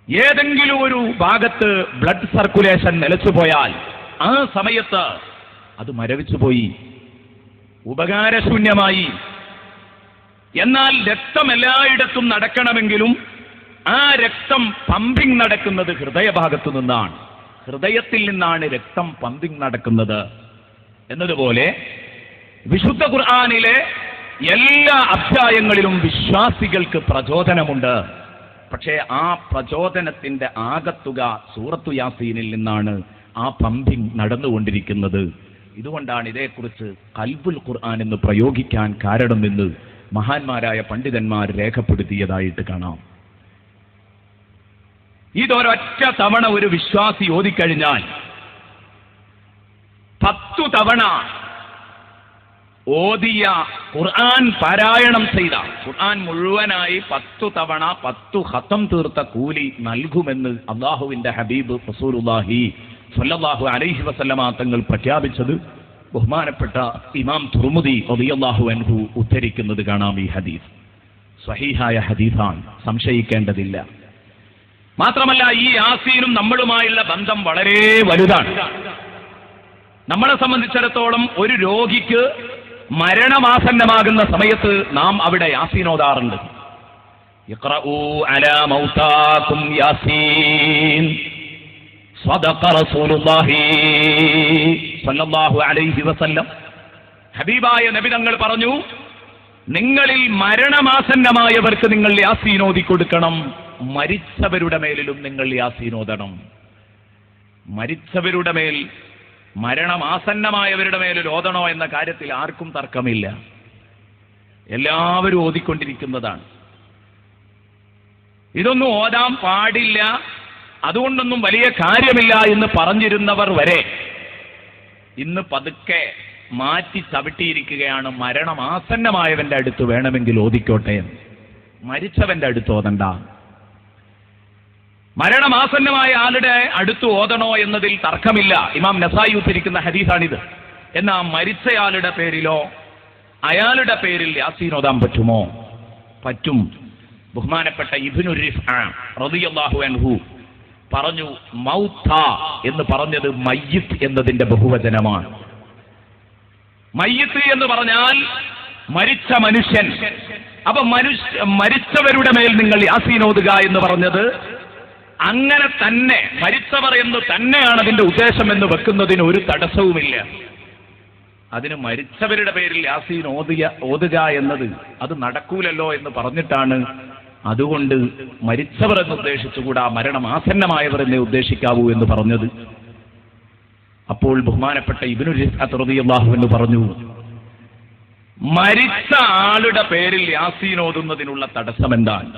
ഏതെങ്കിലും ഒരു ഭാഗത്ത് ബ്ലഡ് സർക്കുലേഷൻ നിലച്ചുപോയാൽ ആ സമയത്ത് അത് മരവിച്ചുപോയി, ഉപകാരശൂന്യമായി. എന്നാൽ രക്തം എല്ലായിടത്തും നടക്കണമെങ്കിലും ആ രക്തം പമ്പിങ് നടക്കുന്നത് ഹൃദയഭാഗത്തു നിന്നാണ്. ഹൃദയത്തിൽ നിന്നാണ് രക്തം പമ്പിങ് നടക്കുന്നത്. എന്നതുപോലെ വിശുദ്ധ ഖുർആനിലെ എല്ലാ അധ്യായങ്ങളിലും വിശ്വാസികൾക്ക് പ്രചോദനമുണ്ട്. പക്ഷേ ആ പ്രചോദനത്തിന്റെ ആകത്തുക സൂറത്തു യാസീനിൽ നിന്നാണ് ആ പമ്പിങ് നടന്നുകൊണ്ടിരിക്കുന്നത്. ഇതുകൊണ്ടാണ് ഇതേക്കുറിച്ച് ഖൽബുൽ ഖുർആൻ എന്ന് പ്രയോഗിക്കാൻ കാരണമെന്ന് മഹാന്മാരായ പണ്ഡിതന്മാർ രേഖപ്പെടുത്തിയതായിട്ട് കാണാം. ഇതൊരൊറ്റ തവണ ഒരു വിശ്വാസി ഓതിക്കഴിഞ്ഞാൽ 10 തവണ ഓതിയ ഖുർആൻ പാരായണം ചെയ്ത, ഖുർആൻ മുഴുവനായി 10 തവണ 10 ഖത്തം തീർത്ത കൂലി നൽകുമെന്ന് അല്ലാഹുവിന്റെ ഹബീബ് റസൂലുള്ളാഹി സ്വല്ലല്ലാഹു അലൈഹി വസല്ലമ തങ്ങൾ പ്രഖ്യാപിച്ചത് ബഹുമാനപ്പെട്ട ഇമാം തുർമുദി റളിയല്ലാഹു അൻഹു ഉദ്ധരിക്കുന്നത് കാണാം. ഈ ഹദീസ് സ്വഹീഹായ ഹദീസാണ്, സംശയിക്കേണ്ടതില്ല. മാത്രമല്ല ഈ യാസീനും നമ്മളുമായുള്ള ബന്ധം വളരെ വലുതാണ്. നമ്മളെ സംബന്ധിച്ചിടത്തോളം ഒരു രോഗിക്ക് മരണമാസന്നമാകുന്ന സമയത്ത് നാം അവിടെ യാസീൻ ഓതാറുണ്ട്. ഇഖ്റഊ അലാ മൗതാകും യാസീൻ സ്വദഖ റസൂലുള്ളാഹി സ്വല്ലല്ലാഹു അലൈഹി വസല്ലം. ഹബീബായ നബി തങ്ങൾ പറഞ്ഞു, നിങ്ങളിൽ മരണമാസന്നമായവർക്ക് നിങ്ങൾ യാസീൻ ഓതി കൊടുക്കണം, മരിച്ചവരുടെ മേലിലും നിങ്ങൾ യാസീൻ ഓതണം. മരിച്ചവരുടെ മേൽ, മരണമാസന്നമായവരുടെ മേലിൽ ഓതണോ എന്ന കാര്യത്തിൽ ആർക്കും തർക്കമില്ല, എല്ലാവരും ഓതിക്കൊണ്ടിരിക്കുന്നതാണ്. ഇതൊന്നും ഓതാൻ പാടില്ല, അതുകൊണ്ടൊന്നും വലിയ കാര്യമില്ല എന്ന് പറഞ്ഞിരുന്നവർ വരെ ഇന്ന് പതുക്കെ മാറ്റി ചവിട്ടിയിരിക്കുകയാണ്. മരണമാസന്നമായവന്റെ അടുത്ത് വേണമെങ്കിൽ ഓതിക്കോട്ടെ, മരിച്ചവന്റെ അടുത്ത് ഓതണ്ട. മരണമാസന്നമായ ആളുടെ അടുത്ത് ഓതണോ എന്നതിൽ തർക്കമില്ല. ഇമാം നസായി ഉദ്ധരിക്കുന്ന ഹദീസാണിത്. എന്നാൽ മരിച്ചയാളുടെ പേരിലോ അയാളുടെ പേരിൽ യാസീൻ ഓതാൻ പറ്റുമോ? പറ്റും. ബഹുമാനപ്പെട്ട ഇബ്നു റിഫ്അ റളിയല്ലാഹു അൻഹു പറഞ്ഞു, മൗത എന്ന് പറഞ്ഞത് മയ്യിത്ത് എന്നതിന്റെ ബഹുവചനമാണ്. മയ്യിത്ത് എന്ന് പറഞ്ഞാൽ മരിച്ച മനുഷ്യൻ. അപ്പൊ മരിച്ചവരുടെ മേൽ നിങ്ങൾ യാസീൻ ഓതുക എന്ന് പറഞ്ഞത് അങ്ങനെ തന്നെ, മരിച്ചവർ എന്ന് തന്നെയാണ് അതിന്റെ ഉദ്ദേശം എന്ന് വെക്കുന്നതിന് ഒരു തടസ്സവുമില്ല. അതിന് മരിച്ചവരുടെ പേരിൽ യാസീൻ ഓതുക എന്നത് അത് നടക്കൂലല്ലോ എന്ന് പറഞ്ഞിട്ടാണ് അതുകൊണ്ട് മരിച്ചവർ എന്ന് ഉദ്ദേശിച്ചുകൂടാ, മരണമാസന്നമായവർ എന്നേ ഉദ്ദേശിക്കാവൂ എന്ന് പറഞ്ഞത്. അപ്പോൾ ബഹുമാനപ്പെട്ട ഇബ്നു റിഫ്അത്ത് റളിയല്ലാഹു അൻഹു പറഞ്ഞു, മരിച്ച ആളുടെ പേരിൽ യാസീൻ ഓതുന്നതിനുള്ള തടസ്സം എന്താണ്?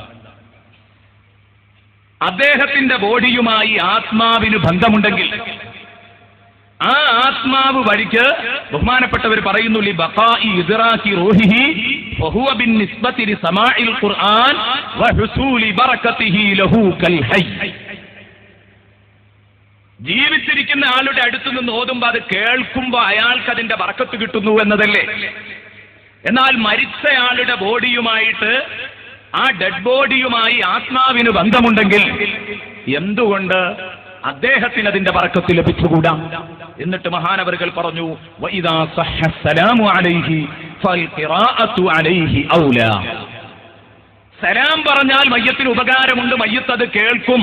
അദ്ദേഹത്തിന്റെ ബോഡിയുമായി ആത്മാവിന് ബന്ധമുണ്ടെങ്കിൽ ആ ആത്മാവ് വഴിക്ക് ബഹുമാനപ്പെട്ടവർ പറയുന്നു, ലി ബഖാഇ ഇദ്റാകി റൂഹിഹി ഫഹുവ ബിന്നിസ്ബതി ലിസമാഇൽ ഖുർആൻ വഹുസൂലി ബറകതിഹി ലഹു കൽ ഹയ്യ്. ജീവിച്ചിരിക്കുന്ന ആളുടെ അടുത്ത് നിന്ന് ഓതുമ്പോൾ അത് കേൾക്കുമ്പോൾ അയാൾക്ക് അതിന്റെ ബറക്കത്ത് കിട്ടുന്നു എന്നതല്ലേ. എന്നാൽ മരിച്ചയാളുടെ ബോഡിയുമായിട്ട്, ആ ഡെഡ് ബോഡിയുമായി ആത്മാവിന് ബന്ധമുണ്ടെങ്കിൽ എന്തുകൊണ്ട് അദ്ദേഹത്തിന് അതിന്റെ ബറക്കത്ത് ലഭിച്ചുകൂടാ? എന്നിട്ട് മഹാനവറുകൾ പറഞ്ഞു, വഇദാ സഹ്ഹ സലാമു അലൈഹി ഫൽ ഖിറാഅതു അലൈഹി ഔലാ. സലാം പറഞ്ഞാൽ മയ്യത്തിന് ഉപകാരമുണ്ട്, മയ്യത്ത് അത് കേൾക്കും,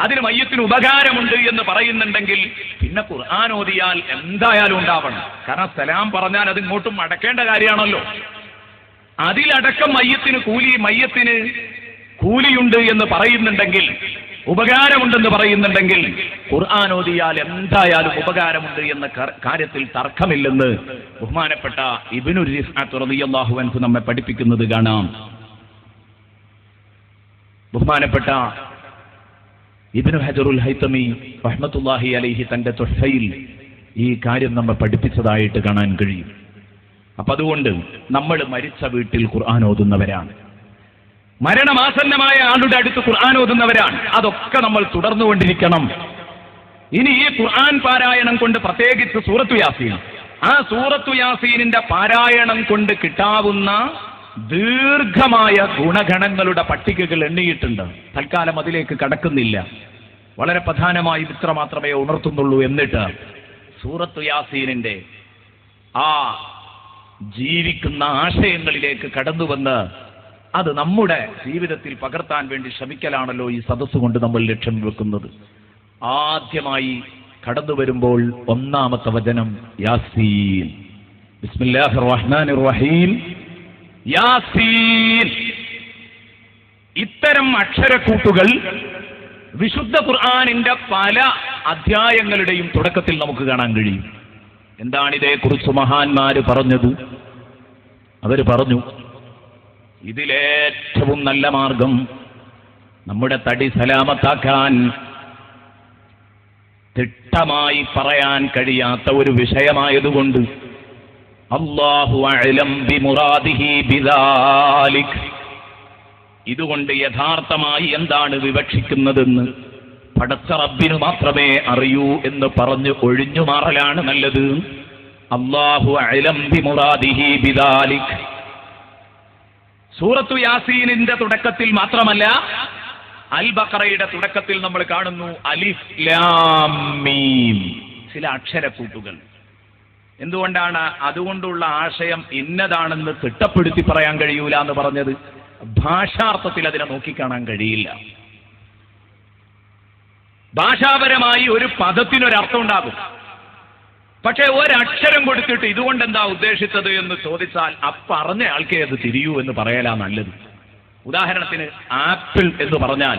അതിന് മയ്യത്തിന് ഉപകാരമുണ്ട് എന്ന് പറയുന്നുണ്ടെങ്കിൽ പിന്നെ ഖുർആൻ ഓതിയാൽ എന്തായാലും ഉണ്ടാവണം. കാരണം സലാം പറഞ്ഞാൽ അത് ഇങ്ങോട്ടും അടക്കേണ്ട കാര്യമാണല്ലോ. അതിലടക്കം മയ്യത്തിന് കൂലിയുണ്ട് എന്ന് പറയുന്നുണ്ടെങ്കിൽ ഉപകാരമുണ്ടെന്ന് പറയുന്നുണ്ടെങ്കിൽ ഖുർആൻ ഓതിയാൽ എന്തായാലും ഉപകാരമുണ്ട് എന്ന കാര്യത്തിൽ തർക്കമില്ലെന്ന് ബഹുമാനപ്പെട്ട ഇബ്നു റിഫഅത്ത് റളിയല്ലാഹു അൻഹു നമ്മെ പഠിപ്പിക്കുന്നത് കാണാം. ബഹുമാനപ്പെട്ട ഇബ്നു ഹജറുൽ ഹൈതമി റഹ്മത്തുള്ളാഹി അലൈഹി തന്റെ തുഹ്ഫയിൽ ഈ കാര്യം നമ്മെ പഠിപ്പിച്ചതായിട്ട് കാണാൻ കഴിയും. അപ്പൊ അതുകൊണ്ട് നമ്മൾ മരിച്ച വീട്ടിൽ ഖുർആൻ ഓതുന്നവരാണ്, മരണമാസന്നമായ ആളുടെ അടുത്ത് ഖുർആൻ ഓതുന്നവരാണ്. അതൊക്കെ നമ്മൾ തുടർന്നുകൊണ്ടിരിക്കണം. ഇനി ഈ ഖുർആൻ പാരായണം കൊണ്ട്, പ്രത്യേകിച്ച് സൂറത്തു യാസീൻ, ആ സൂറത്തു യാസീനിന്റെ പാരായണം കൊണ്ട് കിട്ടാവുന്ന ദീർഘമായ ഗുണഗണങ്ങളുടെ പട്ടികകൾ എണ്ണിയിട്ടുണ്ട്. തൽക്കാലം അതിലേക്ക് കടക്കുന്നില്ല. വളരെ പ്രധാനമായി ഇത്ര മാത്രമേ ഉണർത്തുന്നുള്ളൂ. എന്നിട്ട് സൂറത്തു യാസീനിന്റെ ആ ജീവിക്കുന്ന ആശയങ്ങളിലേക്ക് കടന്നുവന്ന് അത് നമ്മുടെ ജീവിതത്തിൽ പകർത്താൻ വേണ്ടി ശ്രമിക്കലാണല്ലോ ഈ സദസ്സ് കൊണ്ട് നമ്മൾ ലക്ഷ്യം വെക്കുന്നത്. ആദ്യമായി കടന്നു വരുമ്പോൾ ഒന്നാമത്തെ വചനം യാസീൻ. ബിസ്മില്ലാഹിർ റഹ്മാനിർ റഹീം. യാസീൻ. ഇത്തരം അക്ഷരക്കൂട്ടുകൾ വിശുദ്ധ ഖുർആനിന്റെ പല അധ്യായങ്ങളുടെയും തുടക്കത്തിൽ നമുക്ക് കാണാൻ കഴിയും. എന്താണിതേക്കുറിച്ച് മഹാന്മാര് പറഞ്ഞത്? അവര് പറഞ്ഞു, ഇതിലേറ്റവും നല്ല മാർഗം നമ്മുടെ തടി സലാമത്താക്കാൻ തിട്ടമായി പറയാൻ കഴിയാത്ത ഒരു വിഷയമായതുകൊണ്ട് അല്ലാഹു അഅലം ബിമുറാദിഹി ബിദാലിക്, ഇതുകൊണ്ട് യഥാർത്ഥമായി എന്താണ് വിവക്ഷിക്കുന്നതെന്ന് പടച്ച റബ്ബിനു മാത്രമേ അറിയൂ എന്ന് പറഞ്ഞ് ഒഴിഞ്ഞു മാറലാണ് നല്ലത്. അല്ലാഹു അഅലം ബിമുറാദിഹി ബിദാലിക്. സൂറത്തു യാസീനിന്റെ തുടക്കത്തിൽ മാത്രമല്ല, അൽ ബഖറയുടെ തുടക്കത്തിൽ നമ്മൾ കാണുന്നു അലിഫ് ലാം മീം, ചില അക്ഷരക്കൂട്ടുകൾ. എന്തുകൊണ്ടാണ് അതുകൊണ്ടുള്ള ആശയം ഇന്നതാണെന്ന് തിട്ടപ്പെടുത്തി പറയാൻ കഴിയൂല എന്ന് പറഞ്ഞത്? ഭാഷാർത്ഥത്തിൽ അതിനെ നോക്കിക്കാണാൻ കഴിയില്ല. ഭാഷാപരമായി ഒരു പദത്തിനൊരർത്ഥം ഉണ്ടാകും. പക്ഷെ ഒരക്ഷരം കൊടുത്തിട്ട് ഇതുകൊണ്ട് എന്താ ഉദ്ദേശിച്ചത് എന്ന് ചോദിച്ചാൽ പറഞ്ഞ ആൾക്കേ അത് തിരിയൂ എന്ന് പറയലാ നല്ലത്. ഉദാഹരണത്തിന് ആപ്പിൾ എന്ന് പറഞ്ഞാൽ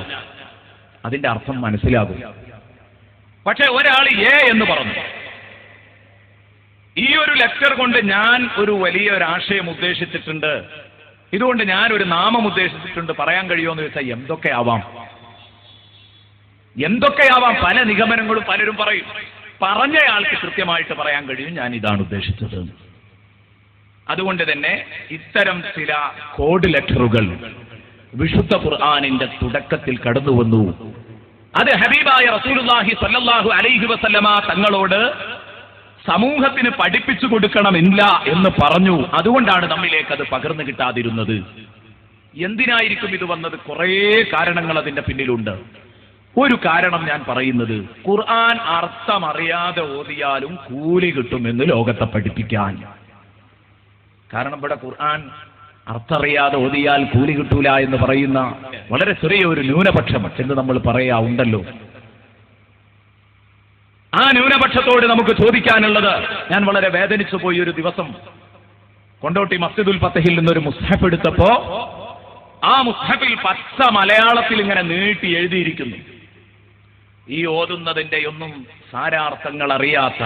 അതിന്റെ അർത്ഥം മനസ്സിലാകും. പക്ഷെ ഒരാൾ എ എന്ന് പറഞ്ഞു. ഈ ഒരു ലെക്ചർ കൊണ്ട് ഞാൻ ഒരു വലിയ ഒരു ആശയം ഉദ്ദേശിച്ചിട്ടുണ്ട്, ഇതുകൊണ്ട് ഞാൻ ഒരു നാമം ഉദ്ദേശിച്ചിട്ടുണ്ട്, പറയാൻ കഴിയുമോ എന്ന് ചോദിച്ചാൽ എന്തൊക്കെയാവാം. പല നിഗമനങ്ങളും പലരും പറയും. പറഞ്ഞയാൾക്ക് കൃത്യമായിട്ട് പറയാൻ കഴിയും ഞാൻ ഇതാണ് ഉദ്ദേശിച്ചത്. അതുകൊണ്ട് തന്നെ ഇത്തരം ചില കോഡ് ലെറ്ററുകൾ വിശുദ്ധ ഖുർആനിന്റെ തുടക്കത്തിൽ കടന്നു വന്നു. അത് ഹബീബായ റസൂലുള്ളാഹി സ്വല്ലല്ലാഹു അലൈഹി വസല്ലമ തങ്ങളോട് സമൂഹത്തിന് പഠിപ്പിച്ചു കൊടുക്കണമില്ല എന്ന് പറഞ്ഞു. അതുകൊണ്ടാണ് നമ്മിലേക്ക് അത് പകർന്നു കിട്ടാതിരുന്നത്. എന്തിനായിരിക്കും ഇത് വന്നത്? കുറേ കാരണങ്ങൾ അതിന്റെ പിന്നിലുണ്ട്. ഒരു കാരണം ഞാൻ പറയുന്നത്, ഖുർആൻ അർത്ഥമറിയാതെ ഓതിയാലും കൂലി കിട്ടുമെന്ന് ലോകത്തെ പഠിപ്പിക്കാൻ. കാരണം ഇവിടെ ഖുർആൻ അർത്ഥറിയാതെ ഓതിയാൽ കൂലി കിട്ടൂല എന്ന് പറയുന്ന വളരെ ചെറിയ ഒരു ന്യൂനപക്ഷം എന്ന് നമ്മൾ ഉണ്ടല്ലോ. ആ ന്യൂനപക്ഷത്തോട് നമുക്ക് ചോദിക്കാനുള്ളത്, ഞാൻ വളരെ വേദനിച്ചു പോയി. ഒരു ദിവസം കൊണ്ടോട്ടി മസ്ജിദുൽ ഫതഹിൽ നിന്നൊരു മുസ്ഹഫ് എടുത്തപ്പോ ആ മുസ്ഹഫിൽ പച്ച മലയാളത്തിൽ ഇങ്ങനെ നീട്ടി എഴുതിയിരിക്കുന്നു. ഈ ഓതുന്നതിന്റെ ഒന്നും സാരാർത്ഥങ്ങൾ അറിയാത്ത,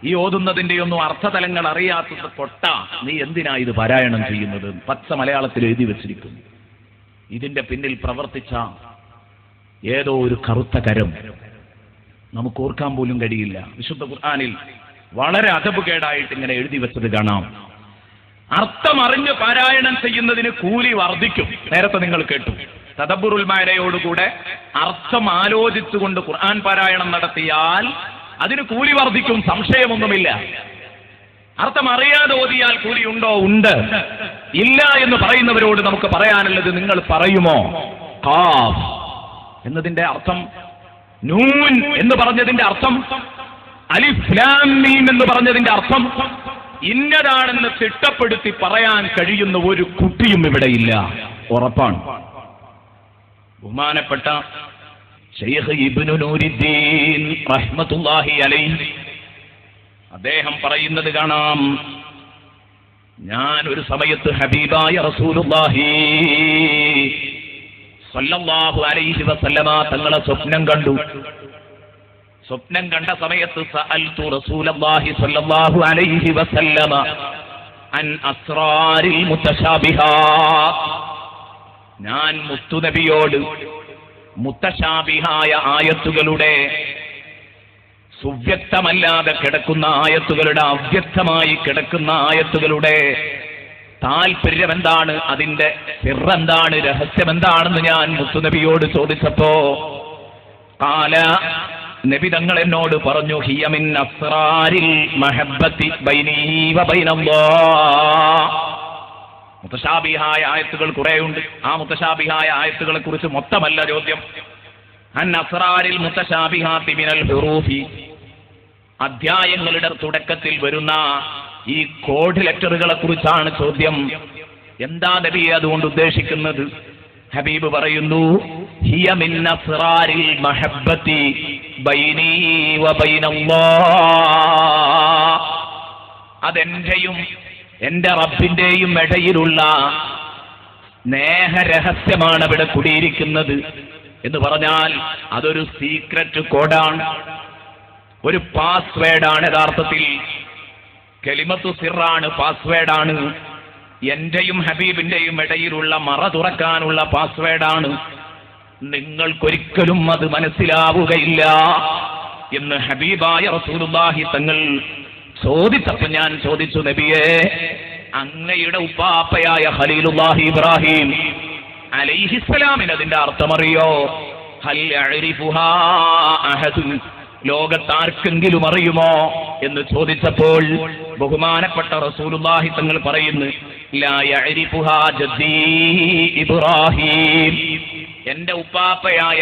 ഈ ഓതുന്നതിന്റെ ഒന്നും അർത്ഥതലങ്ങൾ അറിയാത്തത് കൊട്ട, നീ എന്തിനാ ഇത് പാരായണം ചെയ്യുന്നത്? പച്ച മലയാളത്തിൽ എഴുതി വെച്ചിരിക്കുന്നു. ഇതിന്റെ പിന്നിൽ പ്രവർത്തിച്ച ഏതോ ഒരു കറുത്ത കരം നമുക്ക് ഓർക്കാൻ പോലും കഴിയില്ല. വിശുദ്ധ ഖുർആനിൽ വളരെ അദബുകേടായിട്ട് ഇങ്ങനെ എഴുതി വെച്ചത് കാണാം. അർത്ഥം അറിഞ്ഞ് പാരായണം ചെയ്യുന്നതിന് കൂലി വർദ്ധിക്കും. നേരത്തെ നിങ്ങൾ കേട്ടു, തദബ്ബുറുൽ മഅനയോടുകൂടെ അർത്ഥം ആലോചിച്ചുകൊണ്ട് ഖുർആൻ പാരായണം നടത്തിയാൽ അതിന് കൂലി വർദ്ധിക്കും, സംശയമൊന്നുമില്ല. അർത്ഥം അറിയാതെ ഓതിയാൽ കൂലി ഉണ്ടോ? ഉണ്ട്. ഇല്ല എന്ന് പറയുന്നവരോട് നമുക്ക് പറയാനുള്ളത്, നിങ്ങൾ പറയുമോ ഖാഫ് എന്നതിന്റെ അർത്ഥം, നൂൻ എന്ന് പറഞ്ഞതിന്റെ അർത്ഥം, അലിഫ് ലാം മീം എന്ന് പറഞ്ഞതിന്റെ അർത്ഥം ഇന്നതാണെന്ന് തിട്ടപ്പെടുത്തി പറയാൻ കഴിയുന്ന ഒരു കുട്ടിയും ഇവിടെയില്ല. ഉറപ്പാണ്. ബഹുമാനപ്പെട്ട ശൈഖ് ഇബ്നു നൂരിദ്ദീൻ റഹ്മത്തുള്ളാഹി അലൈഹി അദ്ദേഹം പറയുന്നത് കാണാം, ഞാൻ ഒരു സമയത്ത് ഹബീബായ റസൂലുള്ളാഹി സല്ലല്ലാഹു അലൈഹി വസല്ലമ തങ്ങളെ സ്വപ്നം കണ്ടു. സ്വപ്നം കണ്ട സമയത്ത് സഅൽതു റസൂലല്ലാഹി സല്ലല്ലാഹു അലൈഹി വസല്ലമ അൻ അസ്റാരിൽ മുതശാബിഹാത്ത്. ഞാൻ മുത്തുനബിയോട് മുത്തശാബിഹായ ആയത്തുകളുടെ, സുവ്യക്തമല്ലാതെ കിടക്കുന്ന ആയത്തുകളുടെ, അവ്യക്തമായി കിടക്കുന്ന ആയത്തുകളുടെ താല്പര്യം എന്താണ്, അതിന്റെ സിറെന്താണ്, രഹസ്യം എന്താണെന്ന് ഞാൻ മുത്തുനബിയോട് ചോദിച്ചപ്പോ ഖാല, നബി തങ്ങൾ എന്നോട് പറഞ്ഞു, ഹിയ മിൻ അസ്റാരിൽ മഹബ്ബത്തി ബൈനീ വ ബൈനല്ലാഹ്. മുതശാബിഹായ ആയത്തുകൾ കുറേയുണ്ട്. ആ മുതശാബിഹായ ആയത്തുകളെ കുറിച്ച് മൊത്തമല്ല ചോദ്യം. അൻ അസ്റാരിൽ മുതശാബിഹാത്തി മിനൽ ഹുറൂഫി, അധ്യായങ്ങളുടെ തുടക്കത്തിൽ വരുന്ന ഈ കോഡ് ലെറ്ററുകളെ കുറിച്ചാണ് ചോദ്യം. എന്താ നബി അതുകൊണ്ട് ഉദ്ദേശിക്കുന്നത്? ഹബീബ് പറയുന്നു, ഹിയ മിൻ അസ്റാരിൽ മഹബ്ബത്തി ബൈനീ വ ബൈനല്ലാഹ്. അതെന്റെയും എന്റെ റബ്ബിന്റെയും ഇടയിലുള്ള സ്നേഹരഹസ്യമാണ് അവിടെ കുടിയിരിക്കുന്നത് എന്ന് പറഞ്ഞാൽ അതൊരു സീക്രട്ട് കോഡാണ്, ഒരു പാസ്വേഡാണ്. യഥാർത്ഥത്തിൽ കലിമത്തു സിറാണ്, പാസ്വേഡാണ്. എന്റെയും ഹബീബിന്റെയും ഇടയിലുള്ള മറ തുറക്കാനുള്ള പാസ്വേഡാണ്. നിങ്ങൾക്കൊരിക്കലും അത് മനസ്സിലാവുകയില്ല എന്ന് ഹബീബായ റസൂലുള്ളാഹി തങ്ങൾ ചോദിച്ചപ്പോൾ ഞാൻ ചോദിച്ചു, നബിയേ, അങ്ങയുടെ ഉപ്പാപ്പയായ ഖലീലുല്ലാഹി ഇബ്രാഹിം അലൈഹിസ്സലാമിന് അതിന്റെ അർത്ഥമറിയോ? ഹൽ യഅരിഫുഹാ അഹദുൻ, ലോകത്താർക്കെങ്കിലും അറിയുമോ എന്ന് ചോദിച്ചപ്പോൾ ബഹുമാനപ്പെട്ട റസൂലുള്ളാഹി തങ്ങൾ പറയുന്നു, ലാ യഅരിഫുഹാ ജദ്ദീ ഇബ്രാഹിം, എന്റെ ഉപ്പാപ്പയായ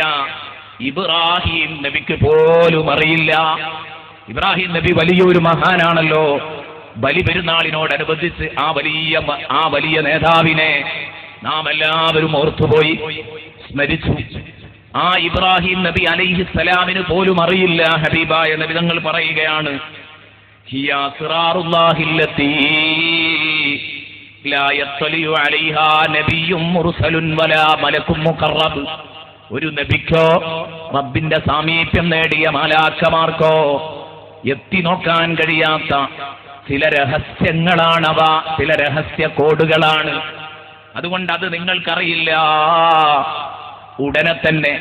ഇബ്രാഹിം നബിക്ക് പോലും അറിയില്ല. ഇബ്രാഹിം നബി വലിയൊരു മഹാനാണല്ലോ. ബലി പെരുന്നാളിനോടനുബന്ധിച്ച് ആ വലിയ നേതാവിനെ നാം എല്ലാവരും ഓർത്തുപോയി, സ്മരിച്ചു. ആ ഇബ്രാഹിം നബി അലൈഹിസ്സലാമിന് പോലും അറിയില്ല. ഹബീബായ നബി തങ്ങൾ പറയുകയാണ്, ഹിയ സിറാറുല്ലാഹില്ലതീ ലാ യത്ലിഉ അലൈഹാ നബിയ്യും മുർസലുൻ വലാ മലക്കും മുഖറബ്. ഒരു നബിക്കോ റബ്ബിന്റെ സാമീപ്യം നേടിയ മാലാഖമാർക്കോ എത്തി നോക്കാൻ കഴിയാത്ത ചില രഹസ്യങ്ങളാണവ, ചില രഹസ്യ കോഡുകളാണ്. അതുകൊണ്ട് അത് നിങ്ങൾക്കറിയില്ല. ഉടനെ തന്നെ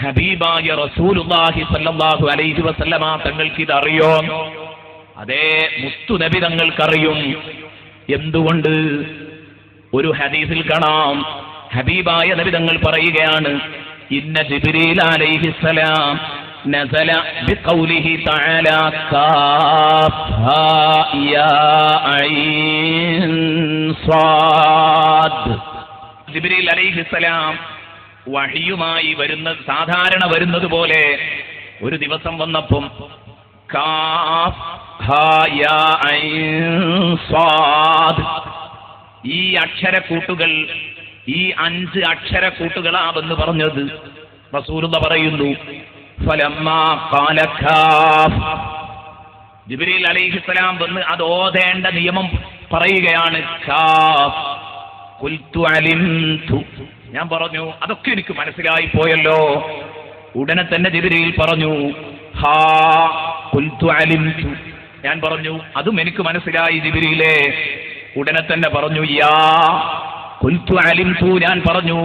ഹബീബായ റസൂലുള്ളാഹി സ്വല്ലല്ലാഹു അലൈഹി വസല്ലമ തങ്ങൾക്ക് ഇതറിയോ? അതേ, മുത്തുനബി തങ്ങൾക്കറിയും. എന്തുകൊണ്ട്? ഒരു ഹദീസിൽ കാണാം, ഹബീബായ നബി തങ്ങൾ പറയുകയാണ്, ഇന്ന ജിബ്രീൽ അലൈഹിസ്സലാം നസല ബിഖൗലിഹി തആല കാഫ്ഹാ യാ ഐൻ സ്വാദ്. ജിബ്രീൽ അലൈഹിസ്സലാം വഹിയുമായി സാധാരണ വരുന്നത് പോലെ ഒരു ദിവസം വന്നപ്പം കാഫ്ഹാ യാ ഐൻ സ്വാദ്, ഈ അക്ഷരക്കൂട്ടുകൾ, ഈ 5 അക്ഷരക്കൂട്ടുകളാവെന്ന് പറഞ്ഞത് റസൂലുള്ള പറയുന്നു. ഫലമ്മാ ഖാല കാഫ്, ജിബ്രീൽ അലൈഹിസ്സലാം വന്ന് അത് ഓതേണ്ട നിയമം പറയുകയാണ്. കാഫ് ഖുൽതു അലിംതു, ഞാൻ പറഞ്ഞു അതൊക്കെ എനിക്ക് മനസ്സിലായി പോയല്ലോ. ഉടനെ തന്നെ ജിബ്രീൽ പറഞ്ഞു, ഹാ ഖുൽതു അലിംതു, ഞാൻ പറഞ്ഞു അതും എനിക്ക് മനസ്സിലായി ജിബ്രീലേ. ഉടനെ തന്നെ പറഞ്ഞു, യാ ഖുൽതു അലിംതു, ഞാൻ പറഞ്ഞു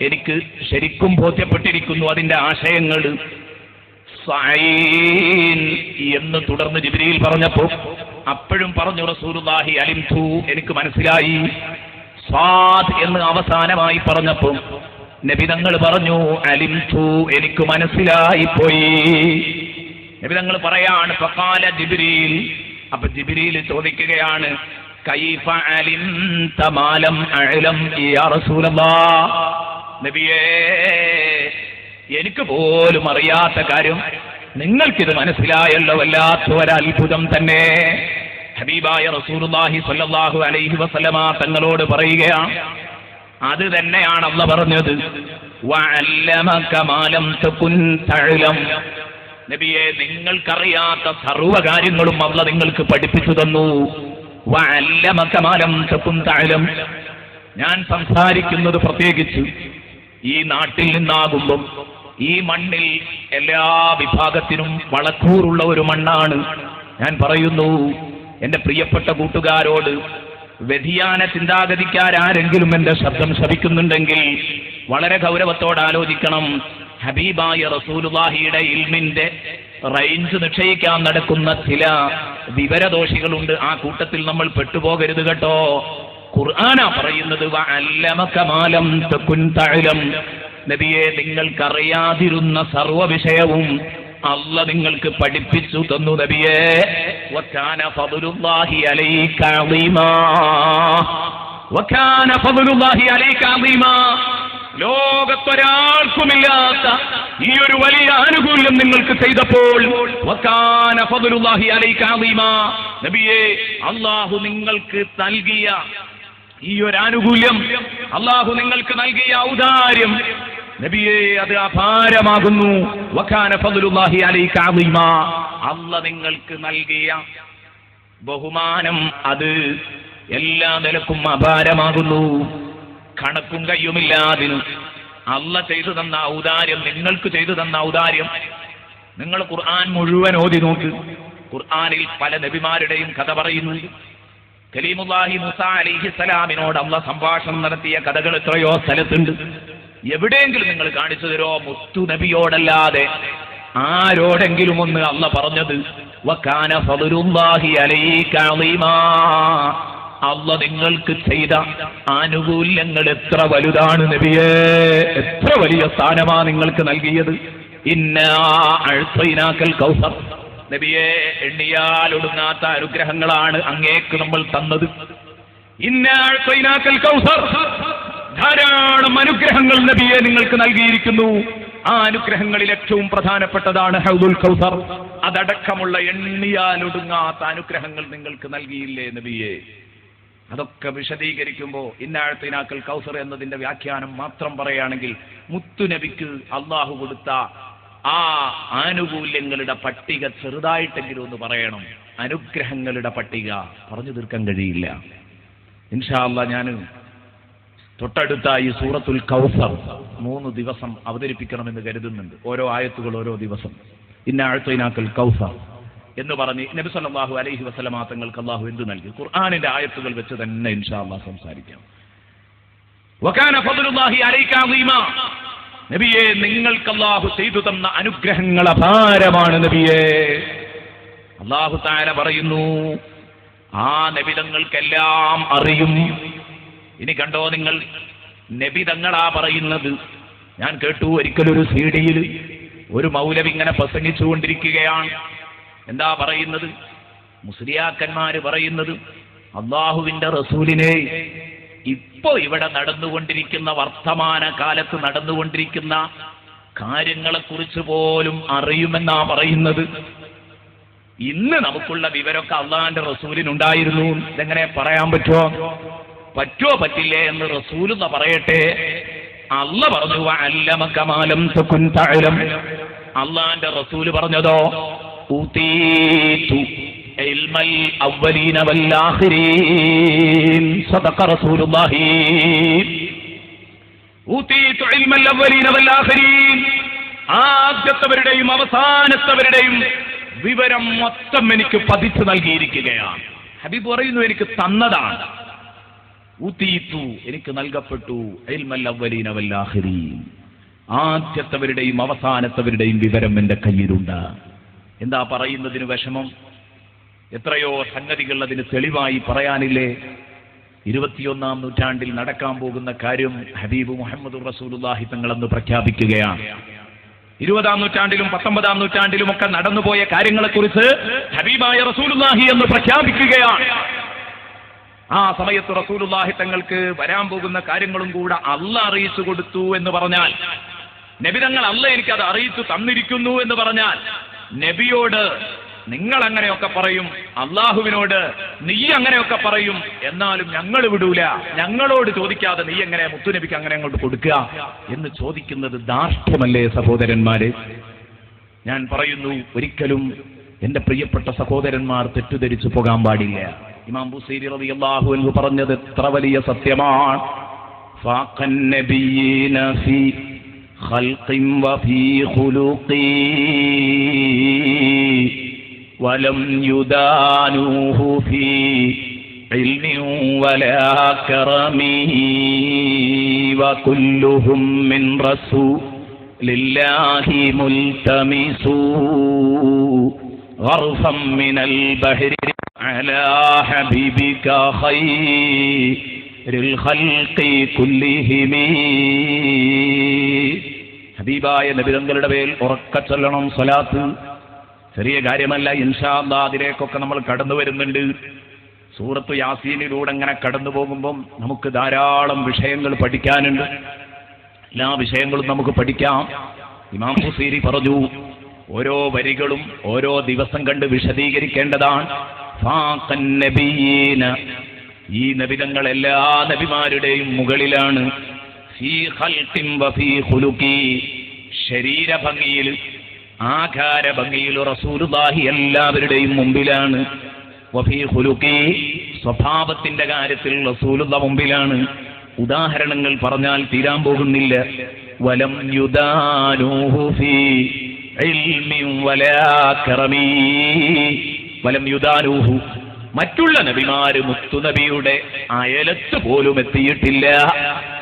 എനിക്ക് ശരിക്കും ബോധ്യപ്പെട്ടിരിക്കുന്നു അതിന്റെ ആശയങ്ങൾ. സഈൻ എന്ന് തുടർന്ന് ജിബ്രീൽ പറഞ്ഞപ്പോൾ അപ്പോഴും പറഞ്ഞു റസൂലുള്ളാഹി, അലിംതു, എനിക്ക് മനസ്സിലായി. സാദ് എന്ന് അവസാനമായി പറഞ്ഞപ്പോൾ നബി തങ്ങൾ പറഞ്ഞു, അലിംതു, എനിക്ക് മനസ്സിലായി പോയി. നബി തങ്ങൾ പറയാണ്, ഫഖാല ജിബ്രീൽ, അപ്പൊ ജിബ്രീൽ ചോദിക്കുകയാണ്, കൈഫ അലിംത മാ ലം അഅലം യാ റസൂലല്ലാഹ്, നബിയേ, എനിക്ക് പോലും അറിയാത്ത കാര്യം നിങ്ങൾക്കിത് മനസ്സിലായല്ലോ, വല്ലാത്ത ഒരത്ഭുതം തന്നെ. ഹബീബായ റസൂലുള്ളാഹി സ്വല്ലല്ലാഹു അലൈഹി വസല്ലമ തങ്ങളോട് പറയുകയാണ്, അത് തന്നെയാണ് അല്ലാഹു പറഞ്ഞത്, വഅല്ലമക മാ ലം തകുൻ തഅലം, നബിയെ നിങ്ങൾക്കറിയാത്ത സർവ്വ കാര്യങ്ങളും അല്ലാഹു നിങ്ങൾക്ക് പഠിപ്പിച്ചു തന്നു. വഅല്ലമക മാ ലം തകുൻ തഅലം, ഞാൻ സംസാരിക്കുന്നത് പ്രത്യേകിച്ച് ഈ നാട്ടിൽ നിന്നാകുമ്പം ഈ മണ്ണിൽ എല്ലാ വിഭാഗത്തിനും വളക്കൂറുള്ള ഒരു മണ്ണാണ്. ഞാൻ പറയുന്നു എന്റെ പ്രിയപ്പെട്ട കൂട്ടുകാരോട്, വ്യതിയാന ചിന്താഗതിക്കാരെങ്കിലും എന്റെ ശബ്ദം ശ്രവിക്കുന്നുണ്ടെങ്കിൽ വളരെ ഗൗരവത്തോടെ ആലോചിക്കണം. ഹബീബായ റസൂലുള്ളാഹിയുടെ ഇൽമിന്റെ റേഞ്ച് നിശ്ചയിക്കാൻ നടക്കുന്ന ചില വിവരദോഷികളുണ്ട്. ആ കൂട്ടത്തിൽ നമ്മൾ പെട്ടുപോകരുത് കേട്ടോ. ഖുർആനാ പറയുന്നത്, വഅല്ലമക മാ ലം തകുൻ തഅലം. നബിയെ, നിങ്ങൾക്കറിയാതിരുന്ന സർവ്വ വിഷയവും അല്ല നിങ്ങൾക്ക് പഠിപ്പിച്ചു തന്നു നബിയെ. വകാന ഫദ്ലുല്ലാഹി അലൈക അളീമാ. വകാന ഫദ്ലുല്ലാഹി അലൈക അളീമാ. ലോകത്തൊരാൾക്കുമില്ലാത്ത ഈ ഒരു വലിയ ആനുകൂല്യം നിങ്ങൾക്ക് ചെയ്തപ്പോൾ വകാന ഫദ്ലുല്ലാഹി അലൈക അളീമാ. നബിയെ, അല്ലാഹു നിങ്ങൾക്ക് നൽകിയ ഈ ഒരു ആനുകൂല്യം, അല്ലാഹു നിങ്ങൾക്ക് നൽകിയ ഔദാര്യം നബിയെ, അത് അപാരമാകുന്നു. വകാന ഫദ്ലുല്ലാഹി അലൈക അളീമാ. അല്ല നിങ്ങൾക്ക് നൽകിയ ബഹുമാനം അത് എല്ലാ നിലക്കും അപാരമാകുന്നു. കണക്കും കയ്യുമില്ലാതിന് അല്ല ചെയ്തു തന്ന ഔദാര്യം, നിങ്ങൾക്ക് ചെയ്തു തന്ന ഔദാര്യം. നിങ്ങൾ ഖുർആൻ മുഴുവൻ ഓതി നോക്ക്. ഖുർആനിൽ പല നബിമാരുടെയും കഥ പറയുന്നുണ്ട്. കലീമുല്ലാഹി മൂസ അലൈഹിസ്സലാമിനോട് അല്ല സംഭാഷണം നടത്തിയ കഥകൾ എത്രയോ സ്ഥലത്തുണ്ട്. എവിടെയെങ്കിലും നിങ്ങൾ കാണിച്ചു തരോ മുത്തു നബിയോടല്ലാതെ ആരോടെങ്കിലും ഒന്ന് അല്ല പറഞ്ഞത് വകാന ഫദ്ലുല്ലാഹി അലൈക അളീമാ. അല്ല നിങ്ങൾക്ക് ചെയ്ത ആനുകൂല്യങ്ങൾ എത്ര വലുതാണ് നബിയേ, എത്ര വലിയ സ്ഥാനമാ നിങ്ങൾക്ക് നൽകിയത്. ഇന്നാ അഅ്തൈനാകൽ കൗസർ. നബിയെ, എണ്ണിയാൽ ഒടുങ്ങാത്ത അനുഗ്രഹങ്ങളാണ് അങ്ങേക്ക് നമ്മൾ തന്നത്. ഇന്നാ അഅ്തൈനാകൽ കൗസർ. ധാരാളം അനുഗ്രഹങ്ങൾ നബിയെ നിങ്ങൾക്ക് നൽകിയിരിക്കുന്നു. ആ അനുഗ്രഹങ്ങളിൽ ഏറ്റവും പ്രധാനപ്പെട്ടതാണ് ഹൗദുൽ കൗസർ. അതടക്കമുള്ള എണ്ണിയാൽ ഒടുങ്ങാത്ത അനുഗ്രഹങ്ങൾ നിങ്ങൾക്ക് നൽകിയില്ലേ നബിയെ. അതൊക്കെ വിശദീകരിക്കുമ്പോൾ ഇന്നാഴത്തിനാക്കൽ കൗസർ എന്നതിന്റെ വ്യാഖ്യാനം മാത്രം പറയുകയാണെങ്കിൽ മുത്തുനബിക്ക് അള്ളാഹു കൊടുത്ത ആ ആനുകൂല്യങ്ങളുടെ പട്ടിക ചെറുതായിട്ടെങ്കിലും ഒന്ന് പറയണം. അനുഗ്രഹങ്ങളുടെ പട്ടിക പറഞ്ഞു തീർക്കാൻ കഴിയില്ല. ഇൻഷാ അല്ലാഹ് ഞാൻ തൊട്ടടുത്ത ഈ സൂറത്തുൽ കൗസർ 3 ദിവസം അവതരിപ്പിക്കണമെന്ന് കരുതുന്നുണ്ട്. ഓരോ ആയത്തുകൾ ഓരോ ദിവസം. ഇന്നാഴത്തിനാക്കൽ കൗസർ എന്ന് പറഞ്ഞ് നബി സല്ലല്ലാഹു അലൈഹി വസല്ലമ തങ്ങൾക്ക് അല്ലാഹു എന്ത് നൽകി, ഖുർആനിന്റെ ആയത്തുകൾ വെച്ച് തന്നെ ഇൻഷാ അല്ലാഹ് സംസാരിക്കാം. വകാന ഫദ്ലുല്ലാഹി അലൈക അളീമാ. നബിയെ, നിങ്ങൾക്ക് അല്ലാഹു ചെയ്തു തന്ന അനുഗ്രഹങ്ങൾ അപാരമാണ് നബിയെ. അല്ലാഹു തആല പറയുന്നു, ആ നബിതങ്ങൾക്കെല്ലാം അറിയും. ഇനി കണ്ടോ നിങ്ങൾ, നബിതങ്ങളാ പറയുന്നത്. ഞാൻ കേട്ടു ഒരിക്കലൊരു സീഡിയിൽ ഒരു മൗലവി ഇങ്ങനെ പ്രസംഗിച്ചുകൊണ്ടിരിക്കുകയാണ്. എന്താ പറയുന്നത്? മുസ്ലിയാക്കന്മാര് പറയുന്നത്, അള്ളാഹുവിന്റെ റസൂലിനെ ഇപ്പോ ഇവിടെ നടന്നുകൊണ്ടിരിക്കുന്ന വർത്തമാന കാലത്ത് നടന്നുകൊണ്ടിരിക്കുന്ന കാര്യങ്ങളെക്കുറിച്ച് പോലും അറിയുമെന്നാ പറയുന്നത്. ഇന്ന് നമുക്കുള്ള വിവരമൊക്കെ അള്ളാഹിന്റെ റസൂലിനുണ്ടായിരുന്നു. ഇതെങ്ങനെ പറയാൻ പറ്റുമോ? പറ്റില്ലേ എന്ന് റസൂലെന്ന് പറയട്ടെ. അല്ല പറഞ്ഞു വഅല്ലമക മാ ലം തകുൻ തഅലം. അള്ളാഹിന്റെ റസൂല് പറഞ്ഞതോ ഊതീതു ഇൽമൽ അവ്വലീന വൽ ആഖിരീൻ. സദഖ റസൂലുള്ളാഹി. ഊതീതു ഇൽമൽ അവ്വലീന വൽ ആഖിരീൻ. ആദ്യത്തവരുടെയും അവസാനത്തവരുടെയും വിവരം മൊത്തം എനിക്ക് പതിച്ചു നൽകിയിരിക്കുകയാണ്. ഹബീബ് പറയുന്നു, എനിക്ക് തന്നതാണ്. ഊതീതു, എനിക്ക് നൽകപ്പെട്ടു. ഇൽമൽ അവ്വലീന വൽ ആഖിരീൻ. ആദ്യത്തവരുടെയും അവസാനത്തവരുടെയും വിവരം എന്റെ കയ്യിലുണ്ട്. എന്താ പറയുന്നതിന് വിഷമം? എത്രയോ സംഗതികൾ അതിന് തെളിവായി പറയാനില്ലേ? 21-ാം നൂറ്റാണ്ടിൽ നടക്കാൻ പോകുന്ന കാര്യം ഹബീബ് മുഹമ്മദ് റസൂലുള്ളാഹി തങ്ങളെന്ന് പ്രഖ്യാപിക്കുകയാണ്. 20-ാം നൂറ്റാണ്ടിലും 19-ാം നൂറ്റാണ്ടിലും ഒക്കെ നടന്നുപോയ കാര്യങ്ങളെക്കുറിച്ച് ഹബീബായ റസൂലുള്ളാഹി എന്ന് പ്രഖ്യാപിക്കുകയാണ്. ആ സമയത്ത് റസൂലുള്ളാഹി തങ്ങൾക്ക് വരാൻ പോകുന്ന കാര്യങ്ങളും കൂടെ അല്ല അറിയിച്ചു കൊടുത്തു എന്ന് പറഞ്ഞാൽ, നബി തങ്ങൾ അല്ല എനിക്കത് അറിയിച്ചു തന്നിരിക്കുന്നു എന്ന് പറഞ്ഞാൽ, നബിയോട് നിങ്ങൾ അങ്ങനെയൊക്കെ പറയും, അള്ളാഹുവിനോട് നീ അങ്ങനെയൊക്കെ പറയും, എന്നാലും ഞങ്ങൾ വിടൂല, ഞങ്ങളോട് ചോദിക്കാതെ നീ എങ്ങനെ മുത്തുനബിക്ക് അങ്ങനെ അങ്ങോട്ട് കൊടുക്കുക എന്ന് ചോദിക്കുന്നത് ധാർഷ്ട്യമല്ലേ സഹോദരന്മാരെ? ഞാൻ പറയുന്നു, ഒരിക്കലും എന്റെ പ്രിയപ്പെട്ട സഹോദരന്മാർ തെറ്റിദ്ധരിച്ചു പോകാൻ പാടില്ല. ഇമാം ബുസൈരി റളിയല്ലാഹു അൻഹു പറഞ്ഞത് എത്ര വലിയ സത്യമാണ്. فاق النبيين في خلق وفي خلق ولم يدانوه في علم ولا كرم وكلهم من رسول لله ملتمس غرفا من البحر على حبيبك خير الخلق كلهم. ഹബീബായ നബി തങ്ങളുടെ മേൽ ഉറക്കെ ചൊല്ലണം സ്വലാത്ത്. ചെറിയ കാര്യമല്ല, ഇൻഷാ അല്ലാഹ് അതിലേക്കൊക്കെ നമ്മൾ കടന്നു വരുന്നുണ്ട്. സൂറത്ത് യാസീനിലൂടെ അങ്ങനെ കടന്നു പോകുമ്പം നമുക്ക് ധാരാളം വിഷയങ്ങൾ പഠിക്കാനുണ്ട്. എല്ലാ വിഷയങ്ങളും നമുക്ക് പഠിക്കാം. ഇമാം ബുസീരി പറഞ്ഞു, ഓരോ വരികളും ഓരോ ദിവസം കണ്ട് വിശദീകരിക്കേണ്ടതാണ്. ഫാഖൻ നബിയീന, ഈ നബിതങ്ങൾ എല്ലാ നബിമാരുടെയും മുകളിലാണ്. ഫീ ഖൽഖിൻ വഫീ ഖുലുഖി, ശരീരഭംഗിയിൽ ആകാരഭംഗിയിൽ റസൂലുള്ളാഹി എല്ലാവരുടെയും മുമ്പിലാണ്. വഫീ ഖുലുഖി, സ്വഭാവത്തിന്റെ കാര്യത്തിൽ റസൂലുള്ളാഹി മുമ്പിലാണ്. ഉദാഹരണങ്ങൾ പറഞ്ഞാൽ തീരാൻ പോകുന്നില്ല. വലം യുദാനൂഹു ഫീ ഇൽമിൻ വലാ കറമി, വലം യുദാനൂഹു, മറ്റുള്ള നബിമാര് മുത്തുനബിയുടെ അയലത്ത് പോലും എത്തിയിട്ടില്ല.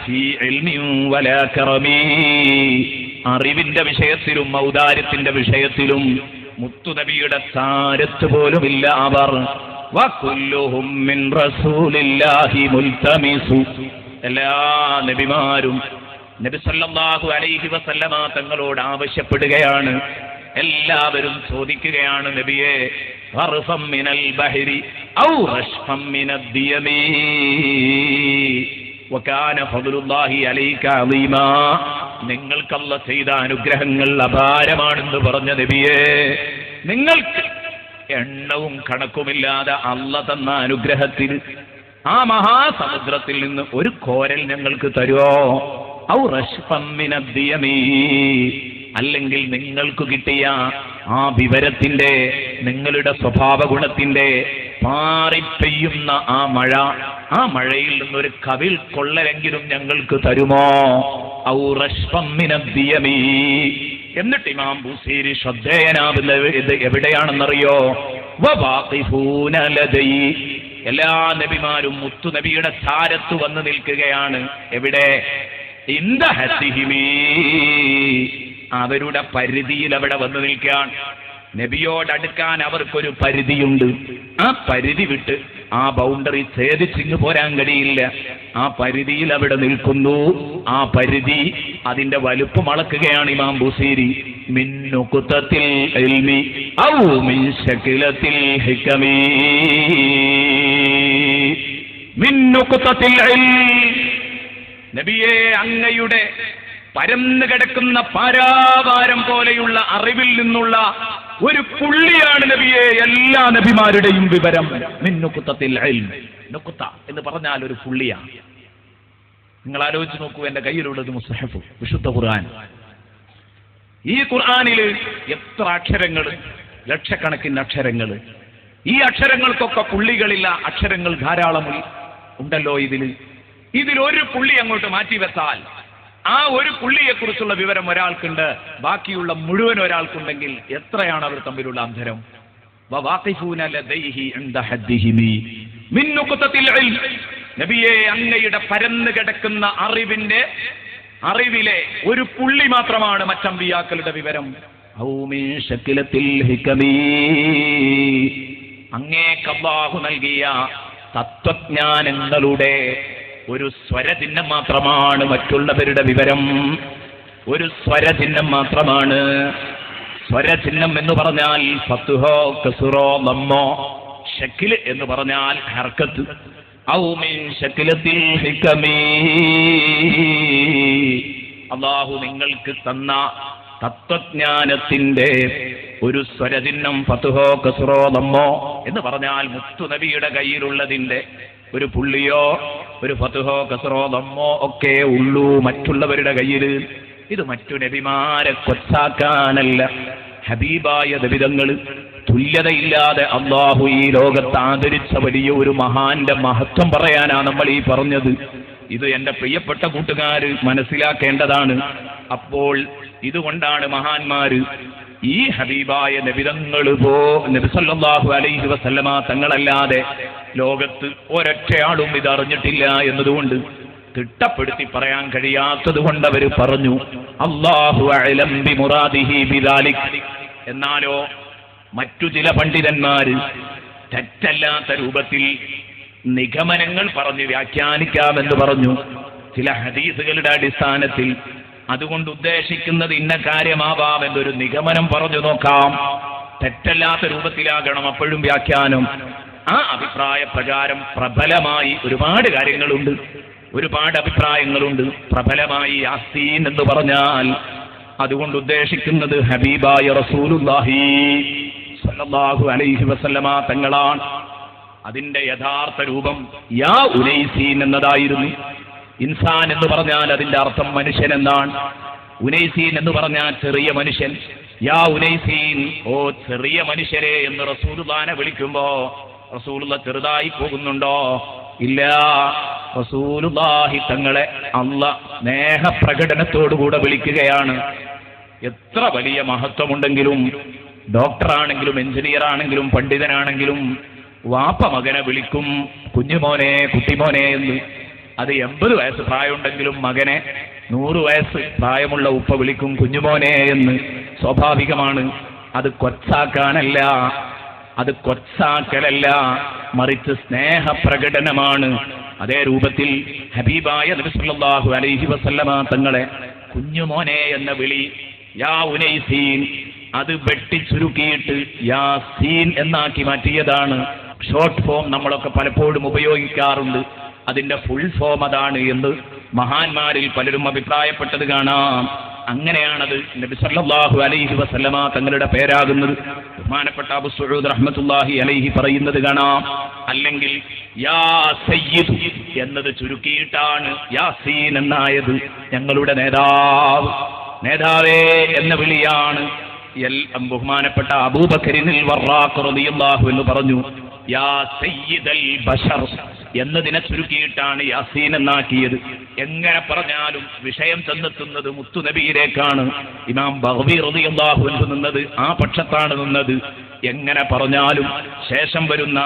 ഫീ ഇൽമിൻ വലാ കറമി, അറിവിന്റെ വിഷയത്തിലും ഔദാര്യത്തിന്റെ വിഷയത്തിലും മുത്തുനബിയുടെ താരത്ത് പോലുമില്ല അവർ. വകുല്ലുഹും മിൻ റസൂലില്ലാഹി മുൽതമിസു, എല്ലാ നബിമാരും നബി സല്ലല്ലാഹു അലൈഹി വസല്ലമ തങ്ങളോട് ആവശ്യപ്പെടുകയാണ്. എല്ലാവരും ചോദിക്കുകയാണ്, നബിയെ ഗർഫം മിനൽ ബഹരി ഔ റശ്ഫം മിനദ്ദിയമി വകാന ഫദ്ലുല്ലാഹി അലൈക അളീമാ, നിങ്ങൾക്ക് അല്ലാഹ് ചെയ്ത അനുഗ്രഹങ്ങൾ അപാരമാണെന്ന് പറഞ്ഞ നബിയെ, നിങ്ങൾക്ക് എണ്ണവും കണക്കുമില്ലാതെ അല്ലാഹ് തന്ന അനുഗ്രഹത്തിൽ ആ മഹാസമുദ്രത്തിൽ നിന്ന് ഒരു കോരൽ ഞങ്ങൾക്ക് തരുമോ? ഔ റശ്ഫം മിനദ്ദിയമി, അല്ലെങ്കിൽ നിങ്ങൾക്ക് കിട്ടിയ ആ വിവരത്തിന്റെ, നിങ്ങളുടെ സ്വഭാവ ഗുണത്തിന്റെ പാറിപ്പെയ്യുന്ന ആ മഴ, ആ മഴയിൽ നിന്നൊരു കവിൾ കൊള്ളലെങ്കിലും ഞങ്ങൾക്ക് തരുമോ? ഔ റശ്ഫം മിനദ്ദിയമി. എന്നിട്ട് ഇമാം ബുസീരി ശ്രദ്ധേയനാവുന്നത് ഇത് എവിടെയാണെന്നറിയോ? വവാഖിഫൂന ലദൈ, എല്ലാ നബിമാരും മുത്തുനബിയുടെ ധാരത്ത് വന്ന് നിൽക്കുകയാണ്. എവിടെ? ഇന്ദ ഹദ്ദിഹിമി, അവരുടെ പരിധിയിൽ അവിടെ വന്നു നിൽക്കാൻ. നബിയോടടുക്കാൻ അവർക്കൊരു പരിധിയുണ്ട്. ആ പരിധി വിട്ട് ആ ബൗണ്ടറി ഛേദിച്ചിങ്ങ് പോരാൻ കഴിയില്ല. ആ പരിധിയിൽ അവിടെ നിൽക്കുന്നു. ആ പരിധി, അതിന്റെ വലുപ്പം അളക്കുകയാണ് ഇമാം ബുസീരി. മിൻ നുഖ്തത്തിൽ ഇൽമി ഔ മിൻ ശകിലത്തിൽ ഹികമി, മിൻ നുഖ്തത്തിൽ ഇൽമി, നബിയെ അങ്ങയുടെ പരന്നു കിടക്കുന്ന പാരാവാരം പോലെയുള്ള അറിവിൽ നിന്നുള്ള ഒരു പുള്ളിയാണ് നബിയെ എല്ലാ നബിമാരുടെയും വിവരം. മിൻ നുഖ്തത്തിൽ ഇൽമി, നുഖ്ത എന്ന് പറഞ്ഞാൽ ഒരു പുള്ളിയാണ്. നിങ്ങൾ ആലോചിച്ച് നോക്കൂ, എന്റെ കയ്യിലുള്ളത് മുസ്ഹഫ്, വിശുദ്ധ ഖുർആൻ. ഈ ഖുർആനില് എത്ര അക്ഷരങ്ങൾ, ലക്ഷക്കണക്കിന് അക്ഷരങ്ങൾ. ഈ അക്ഷരങ്ങൾക്കൊക്കെ പുള്ളികളില്ല, അക്ഷരങ്ങൾ ധാരാളം ഉണ്ടല്ലോ ഇതിലൊരു പുള്ളി അങ്ങോട്ട് മാറ്റിവെച്ചാൽ ആ ഒരു പുള്ളിയെക്കുറിച്ചുള്ള വിവരം ഒരാൾക്കുണ്ട്, ബാക്കിയുള്ള മുഴുവൻ ഒരാൾക്കുണ്ടെങ്കിൽ എത്രയാണ് അവർ തമ്മിലുള്ള അന്തരം? നബിയെ അങ്ങയുടെ പരന്നു കിടക്കുന്ന അറിവിലെ ഒരു പുള്ളി മാത്രമാണ് മറ്റമ്പിയാക്കളുടെ വിവരം. അങ്ങേക്ക് അല്ലാഹു നൽകിയ തത്വജ്ഞാനങ്ങളുടെ ഒരു സ്വരചിഹ്നം മാത്രമാണ് മറ്റുള്ളവരുടെ വിവരം. ഒരു സ്വരചിഹ്നം മാത്രമാണ്. സ്വരചിഹ്നം എന്ന് പറഞ്ഞാൽ ഫത്ഹോ കസ്റോ ലമ്മോ, ശക്കിൽ എന്ന് പറഞ്ഞാൽ ഹർക്കത്ത്. ഔ മിൻ ശക്കിലത്തിൽ ഹികമി, അല്ലാഹു നിങ്ങൾക്ക് തന്ന തത്വജ്ഞാനത്തിന്റെ ഒരു സ്വരചിഹ്നം ഫത്ഹോ കസ്റോ ലമ്മോ എന്ന് പറഞ്ഞാൽ മുത്തുനബിയുടെ കയ്യിലുള്ളതിന്റെ ഒരു പുള്ളിയോ ഒരു ഫത്ഹോ കസ്റോ ദമ്മോ ഒക്കെ ഉള്ളൂ മറ്റുള്ളവരുടെ കയ്യിൽ. ഇത് മറ്റു നബിമാരെ കൊച്ചാക്കാനല്ല, ഹബീബായ നബിതങ്ങൾ തുല്യതയില്ലാതെ അല്ലാഹു ഈ ലോകത്ത് ആദരിച്ച വലിയ ഒരു മഹാന്റെ മഹത്വം പറയാനാ നമ്മൾ ഈ പറഞ്ഞത്. ഇത് എന്റെ പ്രിയപ്പെട്ട കൂട്ടുകാര് മനസ്സിലാക്കേണ്ടതാണ്. അപ്പോൾ ഇതുകൊണ്ടാണ് മഹാന്മാര് ഈ ഹബീബായ നബിതങ്ങൾ നബി സല്ലല്ലാഹു അലൈഹി വസല്ലമ തങ്ങളല്ലാതെ ലോകത്ത് ഒരൊറ്റയാളും ഇത് അറിഞ്ഞിട്ടില്ല എന്നതുകൊണ്ട് തിട്ടപ്പെടുത്തി പറയാൻ കഴിയാത്തത് കൊണ്ട് അവർ പറഞ്ഞു അല്ലാഹു അഅലം ബിമുറാദിഹി ബിദാലിക്. എന്നാലോ മറ്റു ചില പണ്ഡിതന്മാര് തെറ്റല്ലാത്ത രൂപത്തിൽ നിഗമനങ്ങൾ പറഞ്ഞ് വ്യാഖ്യാനിക്കാമെന്ന് പറഞ്ഞു. ചില ഹദീസുകളുടെ അടിസ്ഥാനത്തിൽ അതുകൊണ്ട് ഉദ്ദേശിക്കുന്നത് ഇന്ന കാര്യമാവാം എന്നൊരു നിഗമനം പറഞ്ഞു നോക്കാം. തെറ്റല്ലാത്ത രൂപത്തിലാകണം അപ്പോഴും വ്യാഖ്യാനം. ആ അഭിപ്രായ പ്രകാരം പ്രബലമായി ഒരുപാട് കാര്യങ്ങളുണ്ട്, ഒരുപാട് അഭിപ്രായങ്ങളുണ്ട്. പ്രബലമായി യാസീൻ എന്ന് പറഞ്ഞാൽ അതുകൊണ്ട് ഉദ്ദേശിക്കുന്നത് ഹബീബായ റസൂലുള്ളാഹി സ്വല്ലല്ലാഹു അലൈഹി വസല്ലമ തങ്ങളാണ്. അതിന്റെ യഥാർത്ഥ രൂപം യാ ഉനൈസീൻ എന്നതായിരുന്നു. ഇൻസാൻ എന്ന് പറഞ്ഞാൽ അതിന്റെ അർത്ഥം മനുഷ്യൻ എന്നാണ്. ഉനൈസീൻ എന്ന് പറഞ്ഞാൽ ചെറിയ മനുഷ്യൻ. യാ ഉനൈസീൻ, ഓ ചെറിയ മനുഷ്യരെ എന്ന് റസൂലുള്ളാഹിനെ വിളിക്കുമ്പോ റസൂലുള്ള ചെറുതായി പോകുന്നുണ്ടോ? ഇല്ല. റസൂലുള്ളാഹി തങ്ങളെ അല്ലാഹ് സ്നേഹപ്രകടനത്തോടുകൂടെ വിളിക്കുകയാണ്. എത്ര വലിയ മഹത്വമുണ്ടെങ്കിലും, ഡോക്ടറാണെങ്കിലും എഞ്ചിനീയർ ആണെങ്കിലും പണ്ഡിതനാണെങ്കിലും വാപ്പ മകനെ വിളിക്കും കുഞ്ഞുമോനെ, കുട്ടിമോനെ എന്ന്. അത് 80 വയസ്സ് പ്രായമുണ്ടെങ്കിലും മകനെ 100 വയസ്സ് പ്രായമുള്ള ഉപ്പ വിളിക്കും കുഞ്ഞുമോനെ എന്ന്. സ്വാഭാവികമാണ്. അത് കൊച്ചാക്കാനല്ല, അത് കൊച്ചാക്കലല്ല, മറിച്ച് സ്നേഹപ്രകടനമാണ്. അതേ രൂപത്തിൽ ഹബീബായ നബി സല്ലല്ലാഹു അലൈഹി വസല്ലമ തങ്ങളെ കുഞ്ഞുമോനെ എന്ന വിളി യാ ഉനൈസീൻ, അത് വെട്ടിച്ചുരുക്കിയിട്ട് യാസീൻ എന്നാക്കി മാറ്റിയതാണ്. ഷോർട്ട് ഫോം നമ്മളൊക്കെ പലപ്പോഴും ഉപയോഗിക്കാറുണ്ട്. അതിന്റെ ഫുൾ ഫോം അതാണ് എന്ന് മഹാന്മാരിൽ പലരും അഭിപ്രായപ്പെട്ടത് കാണാം. അങ്ങനെയാണത് നബി സല്ലല്ലാഹു അലൈഹി വസല്ലമ തങ്ങളുടെ പേരാകുന്നത്. ബഹുമാനപ്പെട്ട അബൂ സഊദ് റഹ്മത്തുള്ളാഹി അലൈഹി പറയുന്നത് കാണാം. അല്ലെങ്കിൽ യാ സയ്യിദ് എന്നത് ചുരുക്കിയിട്ടാണ് യാസീൻ എന്നായത്. ഞങ്ങളുടെ നേതാവ്, നേതാവേ എന്ന വിളിയാണ്. ബഹുമാനപ്പെട്ട അബൂബക്കറിനിൽ വറാഖ് റളിയല്ലാഹു എന്ന് പറഞ്ഞു യാ സയ്യിദൽ ബശർ എന്നതിനെ ചുരുക്കിയിട്ടാണ് യാസീൻ എന്നാക്കിയത്. എങ്ങനെ പറഞ്ഞാലും വിഷയം ചെന്നെത്തുന്നത് മുത്തുനബിയിലേക്കാണ്. ഇമാം ബഗ്വി റളിയല്ലാഹു അൻഹു നിന്നത് ആ പക്ഷത്താണ് നിന്നത്. എങ്ങനെ പറഞ്ഞാലും ശേഷം വരുന്ന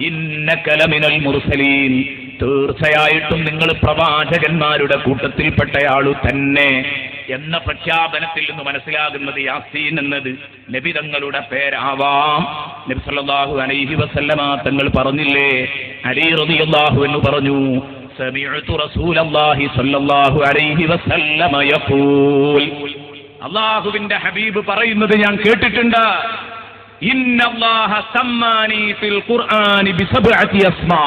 ഇന്നക ലമിനൽ മുർസലീൻ, തീർച്ചയായിട്ടും നിങ്ങൾ പ്രവാചകന്മാരുടെ കൂട്ടത്തിൽപ്പെട്ടയാളു തന്നെ എന്ന പ്രഖ്യാപനത്തിൽ നിന്ന് മനസ്സിലാകുന്നത് യാസീൻ എന്നത് നബി തങ്ങളുടെ പേരാവാം. നബി സല്ലല്ലാഹു അലൈഹി വസല്ലമ തങ്ങൾ പറഞ്ഞില്ലേ, അലി റളിയല്ലാഹു അൻഹു പറഞ്ഞു സമിഅതു റസൂലല്ലാഹി സ്വല്ലല്ലാഹു അലൈഹി വസല്ലമ യഖൂൽ, അല്ലാഹുവിന്റെ ഹബീബ് പറയുന്നത് ഞാൻ കേട്ടിട്ടുണ്ട്. ഇന്നല്ലാഹ സമ്മാനി ഫിൽ ഖുർആനി ബിസബ്അതി അസ്മാ,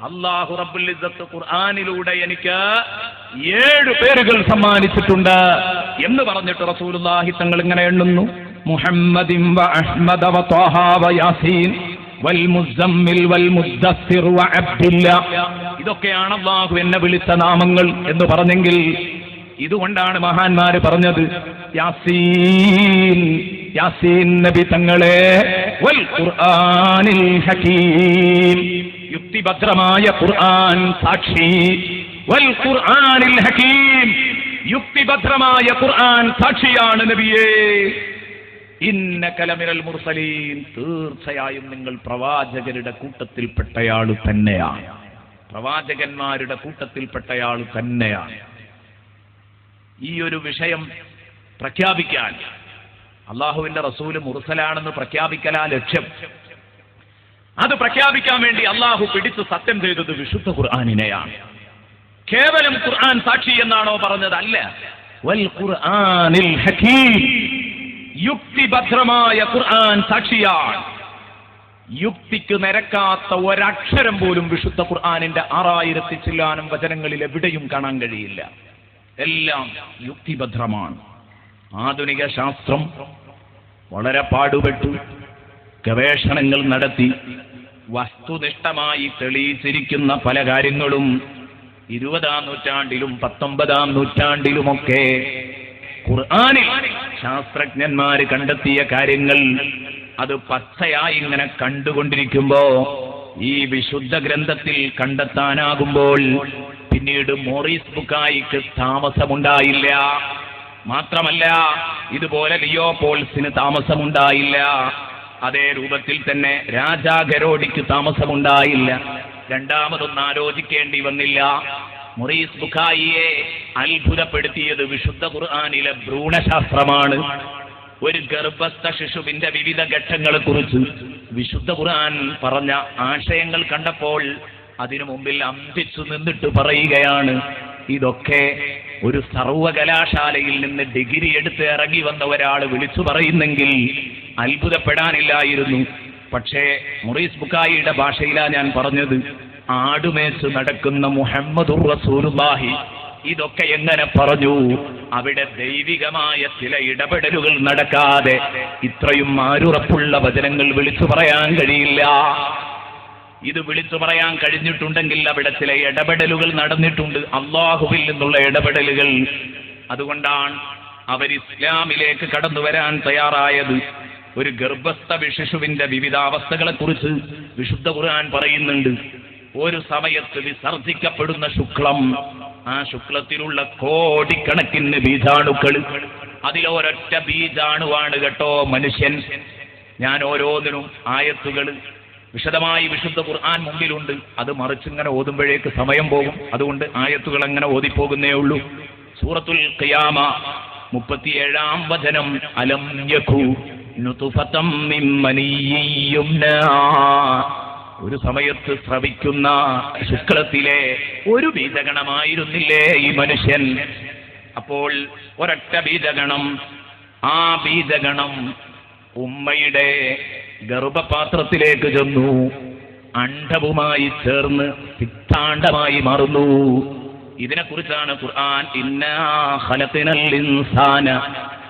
അല്ലാഹു റബ്ബുൽ ഇസ്സത്ത് ഖുർആനിലൂടെ എനിക്ക് 7 പേരുകൾ സമ്മാനിച്ചിട്ടുണ്ട് എന്ന് പറഞ്ഞിട്ട് റസൂലുള്ളാഹി തങ്ങൾ ഇങ്ങനെ എണ്ണുന്നു. മുഹമ്മദിൻ വ അഹ്മദ വ ത്വാഹ വ യാസീൻ വൽ മുസമ്മിൽ വൽ മുദ്ദസ്സിർ വ അബ്ദില്ലാ. ഇതൊക്കെയാണ് അല്ലാഹു എന്നെ വിളിച്ച നാമങ്ങൾ എന്ന് പറഞ്ഞെങ്കിൽ ഇതുകൊണ്ടാണ് മഹാന്മാര് പറഞ്ഞത് യാസീൻ, യാസീൻ നബി തങ്ങളെ വൽ ഖുർആനിൽ ഹകീം, യുക്തിഭദ്രമായ ഖുർആൻ സാക്ഷി. വൽ ഖുർആനിൽ ഹകീം, യുക്തിഭദ്രമായ ഖുർആൻ സാക്ഷിയാണ് നബിയേ. ഇന്നക ലമിനൽ മുർസലീൻ, തീർച്ചയായും നിങ്ങൾ പ്രവാചകരുടെ കൂട്ടത്തിൽപ്പെട്ടയാൾ തന്നെയാണ്, പ്രവാചകന്മാരുടെ കൂട്ടത്തിൽപ്പെട്ടയാൾ തന്നെയാണ്. ഈ ഒരു വിഷയം പ്രഖ്യാപിക്കാൻ അള്ളാഹുവിന്റെ റസൂല് മുർസലാണെന്ന് പ്രഖ്യാപിക്കലാ ലക്ഷ്യം. അത് പ്രഖ്യാപിക്കാൻ വേണ്ടി അള്ളാഹു പിടിച്ച് സത്യം ചെയ്തത് വിശുദ്ധ ഖുർആനിനെയാണ്. കേവലം ഖുർആൻ സാക്ഷി എന്നാണോ പറഞ്ഞത്? അല്ല. വൽ ഖുർആനിൽ ഹകീം, യുക്തിഭദ്രമായ ഖുർആൻ സാക്ഷിയാണ്. യുക്തിക്ക് നിരക്കാത്ത ഒരക്ഷരം പോലും വിശുദ്ധ ഖുർആനിന്റെ 6000 ചില്ലാനം വചനങ്ങളിൽ എവിടെയും കാണാൻ കഴിയില്ല. എല്ലാം യുക്തിഭദ്രമാണ്. ആധുനിക ശാസ്ത്രം വളരെ പാടുപെട്ടു ഗവേഷണങ്ങൾ നടത്തി വസ്തുനിഷ്ഠമായി തെളിയിച്ചിരിക്കുന്ന പല കാര്യങ്ങളും 20-ാം നൂറ്റാണ്ടിലും 19-ാം നൂറ്റാണ്ടിലുമൊക്കെ ഖുർആനിൽ ശാസ്ത്രജ്ഞന്മാര് കണ്ടെത്തിയ കാര്യങ്ങൾ അത് പച്ചയായി ഇങ്ങനെ കണ്ടുകൊണ്ടിരിക്കുമ്പോ ഈ വിശുദ്ധ ഗ്രന്ഥത്തിൽ കണ്ടെത്താനാകുമ്പോൾ പിന്നീട് മോറിസ് ബുക്കായിക്ക് താമസമുണ്ടായില്ല. മാത്രമല്ല ഇതുപോലെ ലിയോപോൾസിന് താമസമുണ്ടായില്ല. അതേ രൂപത്തിൽ തന്നെ രാജാ ഗരോഡിക്ക് താമസമുണ്ടായില്ല. രണ്ടാമതൊന്നും ആലോചിക്കേണ്ടി വന്നില്ല. മോറിസ് ബുക്കായിയെ അത്ഭുതപ്പെടുത്തിയത് വിശുദ്ധ ഖുർആനിലെ ഭ്രൂണശാസ്ത്രമാണ്. ഒരു ഗർഭസ്ഥ ശിശുവിന്റെ വിവിധ ഘട്ടങ്ങളെ കുറിച്ച് വിശുദ്ധ ഖുർആൻ പറഞ്ഞ ആശയങ്ങൾ കണ്ടപ്പോൾ അതിനു മുമ്പിൽ അന്തിച്ചു നിന്നിട്ട് പറയുകയാണ്, ഇതൊക്കെ ഒരു സർവകലാശാലയിൽ നിന്ന് ഡിഗ്രി എടുത്ത് ഇറങ്ങി വന്ന ഒരാൾ വിളിച്ചു പറയുന്നെങ്കിൽ അത്ഭുതപ്പെടാനില്ലായിരുന്നു. പക്ഷേ മോറിസ് ബുക്കായിയുടെ ഭാഷയിലാണ് ഞാൻ പറഞ്ഞത്. ആടുമേച്ച് നടക്കുന്ന മുഹമ്മദുർ റസൂലുള്ളാഹി ഇതൊക്കെ എങ്ങനെ പറഞ്ഞു? അവിടെ ദൈവികമായ ചില ഇടപെടലുകൾ നടക്കാതെ ഇത്രയും ആരുറപ്പുള്ള വചനങ്ങൾ വിളിച്ചു പറയാൻ കഴിയില്ല. ഇത് വിളിച്ചു പറയാൻ കഴിഞ്ഞിട്ടുണ്ടെങ്കിൽ അവിടെ ചില ഇടപെടലുകൾ നടന്നിട്ടുണ്ട്, അള്ളാഹുവിൽ നിന്നുള്ള ഇടപെടലുകൾ. അതുകൊണ്ടാണ് അവർ ഇസ്ലാമിലേക്ക് കടന്നു വരാൻ തയ്യാറായത്. ഒരു ഗർഭസ്ഥ ശിശുവിന്റെ വിവിധ അവസ്ഥകളെ കുറിച്ച് വിശുദ്ധ ഖുർആൻ പറയുന്നുണ്ട്. ഒരു സമയത്ത് വിസർജിക്കപ്പെടുന്ന ശുക്ലം, ആ ശുക്ലത്തിലുള്ള കോടിക്കണക്കിന് ബീജാണുക്കൾ, അതിലൊരൊറ്റ ബീജാണുവാണ് കേട്ടോ മനുഷ്യൻ. ഞാൻ ഓരോന്നിനും ആയത്തുകൾ വിശദമായി വിശുദ്ധ ഖുർആൻ മുമ്പിലുണ്ട്. അത് മറിച്ചിങ്ങനെ ഓതുമ്പോഴേക്ക് സമയം പോകും. അതുകൊണ്ട് ആയത്തുകൾ അങ്ങനെ ഓതിപ്പോകുന്നേ ഉള്ളൂ. സൂറത്തുൽ ഖിയാമ 37-ാം വചനം, അലം യകു നുതുഫതം മിൻ മനിയ്യിൻ യുംനാ, ഒരു സമയത്ത് സ്രവിക്കുന്ന ശുക്ലത്തിലെ ഒരു ബീജഗണമായിരുന്നില്ലേ ഈ മനുഷ്യൻ? അപ്പോൾ ഒരൊറ്റ ബീജഗണം, ആ ബീജഗണം ഉമ്മയുടെ ഗർഭപാത്രത്തിലേക്ക് ചെന്നു, അണ്ഡവുമായി ചേർന്ന് സിക്താണ്ഡമായി മാറുന്നു. ഇതിനെക്കുറിച്ചാണ് ഖുർആൻ ഇന്നാ ഖലഖനൽ ഇൻസാന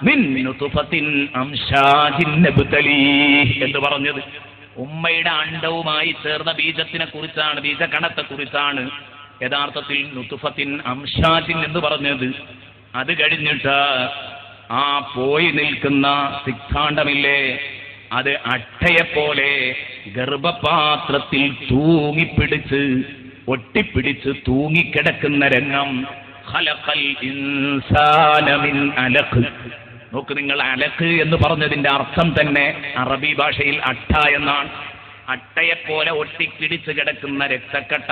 മിൻ നുതുഫത്തിൻ അംശാജിൻ നബ്തലീഹ് എന്ന് പറഞ്ഞത്. ഉമ്മയുടെ അണ്ഡവുമായി ചേർന്ന ബീജത്തിനെ കുറിച്ചാണ്, ബീജകണത്തെ കുറിച്ചാണ് യഥാർത്ഥത്തിൽ നുതുഫത്തിൻ അംശാജിൻ എന്ന് പറഞ്ഞത്. അത് കഴിഞ്ഞിട്ട് ആ പോയി നിൽക്കുന്ന സിക്താണ്ഡമില്ലേ, അത് അട്ടയെപ്പോലെ ഗർഭപാത്രത്തിൽ തൂങ്ങിപ്പിടിച്ച് ഒട്ടിപ്പിടിച്ച് തൂങ്ങിക്കിടക്കുന്ന രംഗം. ഖലഖൽ ഇൻസാന മിൻ അലഖ്. നോക്ക് നിങ്ങൾ, അലഖ് എന്ന് പറഞ്ഞതിന്റെ അർത്ഥം തന്നെ അറബി ഭാഷയിൽ അട്ട എന്നാണ്. അട്ടയെപ്പോലെ ഒട്ടിക്കിടിച്ച് കിടക്കുന്ന രക്തക്കട്ട,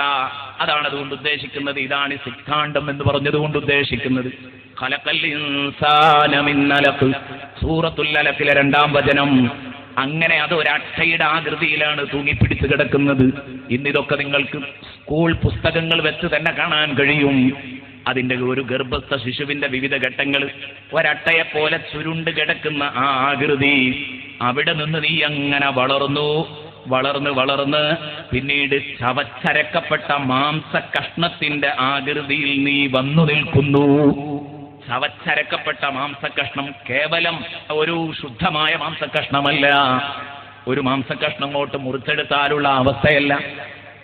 അതാണ് അതുകൊണ്ട് ഉദ്ദേശിക്കുന്നത്. ഇതാണ് സിക്താണ്ഡം എന്ന് പറഞ്ഞതുകൊണ്ട് ഉദ്ദേശിക്കുന്നത്. ഖലഖൽ ഇൻസാന മിൻ അലഖ്, സൂറത്തുൽ അലഖിലെ 2-ാം വചനം. അങ്ങനെ അത് ഒരു അട്ടയുടെ ആകൃതിയിലാണ് തൂങ്ങിപ്പിടിച്ച് കിടക്കുന്നത്. ഇന്നിതൊക്കെ നിങ്ങൾക്ക് സ്കൂൾ പുസ്തകങ്ങൾ വെച്ച് തന്നെ കാണാൻ കഴിയും. അതിന്റെ ഒരു ഗർഭസ്ഥ ശിശുവിന്റെ വിവിധ ഘട്ടങ്ങൾ, ഒരട്ടയെപ്പോലെ ചുരുണ്ട് കിടക്കുന്ന ആ ആകൃതി, അവിടെ നിന്ന് നീ അങ്ങനെ വളർന്നു വളർന്ന് വളർന്ന് പിന്നീട് ചവച്ചരക്കപ്പെട്ട മാംസ കഷ്ണത്തിന്റെ ആകൃതിയിൽ നീ വന്നു നിൽക്കുന്നു. ചവച്ചരക്കപ്പെട്ട മാംസകഷ്ണം കേവലം ഒരു ശുദ്ധമായ മാംസകഷ്ണമല്ല. ഒരു മാംസകഷ്ണം കൊണ്ട് മുറിച്ചെടുത്താലുള്ള അവസ്ഥയല്ല,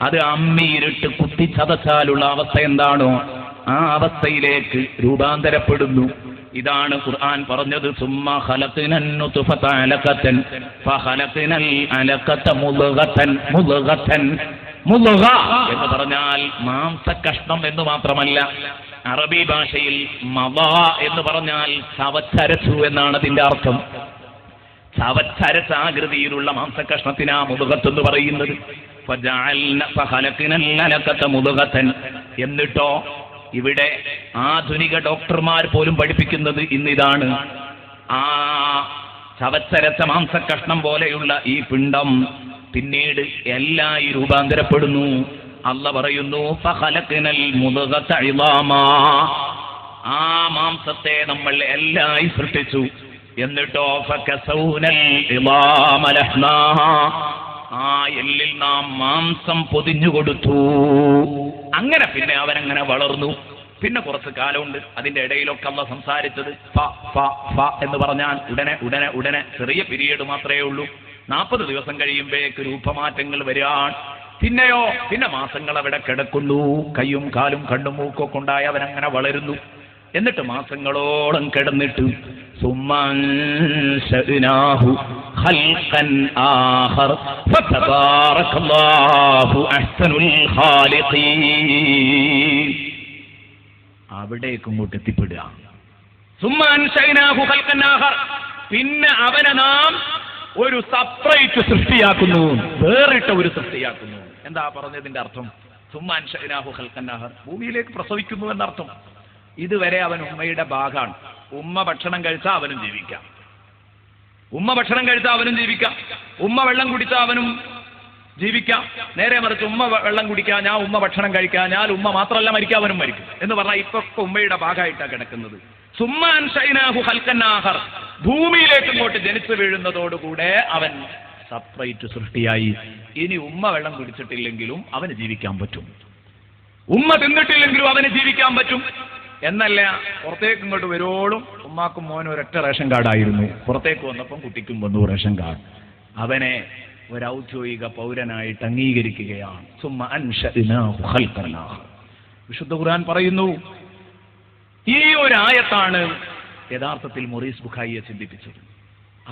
അത് അമ്മിയിരുട്ട് കുത്തിച്ചതച്ചാലുള്ള അവസ്ഥ എന്താണോ ആ അവസ്ഥയിലേക്ക് രൂപാന്തരപ്പെടുന്നു. ഇതാണ് ഖുർആൻ പറഞ്ഞത്, സുമ്മ ഖലഖനൻ നുത്ഫത അലഖതൻ ഫഖലഖനൽ അലഖത മുദ്ഗതൻ. മുദ്ഗ എന്ന് പറഞ്ഞാൽ മാംസകഷ്ണം എന്ന് മാത്രമല്ല, അറബി ഭാഷയിൽ മവ എന്ന് പറഞ്ഞാൽ ചവച്ചരച്ചു എന്നാണ് അതിന്റെ അർത്ഥം. ചവച്ചരച്ച ആകൃതിയിലുള്ള മാംസകഷ്ണത്തിനാ മുദ്ഗത്ത് പറയുന്നത്. എന്നിട്ടോ ഇവിടെ ആധുനിക ഡോക്ടർമാർ പോലും പഠിപ്പിക്കുന്നത് ഇന്നിതാണ്. ആ ചവച്ചരച്ച മാംസകഷ്ണം പോലെയുള്ള ഈ പിണ്ഡം പിന്നീട് എല്ലായി രൂപാന്തരപ്പെടുന്നു. അല്ല പറയുന്നു, ഫഖലഖനൽ മുദ്ഗത ഇളാമാ, ആ മാംസത്തെ നമ്മൾ എല്ലായി സൃഷ്ടിച്ചു. എന്നിട്ടോ ഫകസൗനൽ ഇളാമ ലഹ്മാ, ആ എല്ലിൽ നാം മാംസം പൊതിഞ്ഞു കൊടുത്തു. അങ്ങനെ പിന്നെ അവനങ്ങനെ വളർന്നു. പിന്നെ കുറച്ച് കാലമുണ്ട്, അതിന്റെ ഇടയിലൊക്കെ അല്ല സംസാരിച്ചത് ഫ ഫ ഫ എന്ന് പറഞ്ഞാൽ ഉടനെ ഉടനെ ഉടനെ ചെറിയ പീരീഡ് മാത്രമേ ഉള്ളൂ. 40 ദിവസം കഴിയുമ്പോഴേക്ക് രൂപമാറ്റങ്ങൾ വരാൻ. പിന്നെയോ പിന്നെ മാസങ്ങൾ അവിടെ കിടക്കുന്നു. കയ്യും കാലും കണ്ണും മൂക്കൊക്കെ ഉണ്ടായി അവനങ്ങനെ വളരുന്നു. എന്നിട്ട് മാസങ്ങളോളം കിടന്നിട്ട് സുമ്മൻശഅനാഹു ഖൽഖൻ ആഖർ ഫതബാറകല്ലാഹു അഹ്സനുൽ ഖാലിഖീൻ. അവിടേക്ക് ഇങ്ങോട്ട് എത്തിപ്പെടുക. സുമ്മ അൻശൈനാഹു ഖൽഖൻ ആഖർ, പിന്നെ അവനെ നാം ഒരു സെപ്പറേറ്റ് സൃഷ്ടിയാക്കുന്നു, വേറിട്ട ഒരു സൃഷ്ടിയാക്കുന്നു. എന്താ പറഞ്ഞതിന്റെ അർത്ഥം? സുമ്മ അൻശൈനാഹു ഖൽഖൻ ആഖർ, ഭൂമിയിലേക്ക് പ്രസവിക്കുന്നു എന്നർത്ഥം. ഇതുവരെ അവൻ ഉമ്മയുടെ ഭാഗമാണ്. ഉമ്മ ഭക്ഷണം കഴിച്ചാൽ അവനും ജീവിക്കാം, ഉമ്മ ഭക്ഷണം കഴിച്ചാൽ അവനും ജീവിക്കാം, ഉമ്മ വെള്ളം കുടിച്ചാൽ അവനും ജീവിക്കാം. നേരെ മറിച്ച് ഉമ്മ വെള്ളം കുടിക്കാൻ, ഞാൻ ഉമ്മ ഭക്ഷണം കഴിക്കാൻ, ഞാൻ ഉമ്മ മാത്രമല്ല മരിക്കാൻ, അവനും മരിക്കും എന്ന് പറഞ്ഞാൽ ഇപ്പൊ ഉമ്മയുടെ ഭാഗമായിട്ടാണ് കിടക്കുന്നത്. സുമ്മ അൻശൈനാഹു ഖൽഖൻ ആഖർ, ഭൂമിയിലേക്ക് ഇങ്ങോട്ട് ജനിച്ചു വീഴുന്നതോടുകൂടെ അവൻ സെപ്പറേറ്റ് സൃഷ്ടിയായി. ഇനി ഉമ്മ വെള്ളം കുടിച്ചിട്ടില്ലെങ്കിലും അവന് ജീവിക്കാൻ പറ്റും, ഉമ്മ തിന്നിട്ടില്ലെങ്കിലും അവന് ജീവിക്കാൻ പറ്റും. എന്നല്ല, പുറത്തേക്ക് ഇങ്ങോട്ട് വരുവോളും ഉമ്മാക്കും മോനും ഒരൊറ്റ റേഷൻ കാർഡായിരുന്നു. പുറത്തേക്ക് വന്നപ്പം കുട്ടിക്കും വന്നു റേഷൻ കാർഡ്. അവനെ ഒരു ഔദ്യോഗിക പൗരനായിട്ട് അംഗീകരിക്കുകയാണ്. സുമ്മ അൻശഅനാഹു ഖൽഖൻ ആഖർ. വിശുദ്ധ ഖുർആൻ പറയുന്നു, ഈ ഒരു ആയത്താണ് യഥാർത്ഥത്തിൽ മൊറീസ് ബുഖാരിയെ ചിന്തിപ്പിച്ചത്.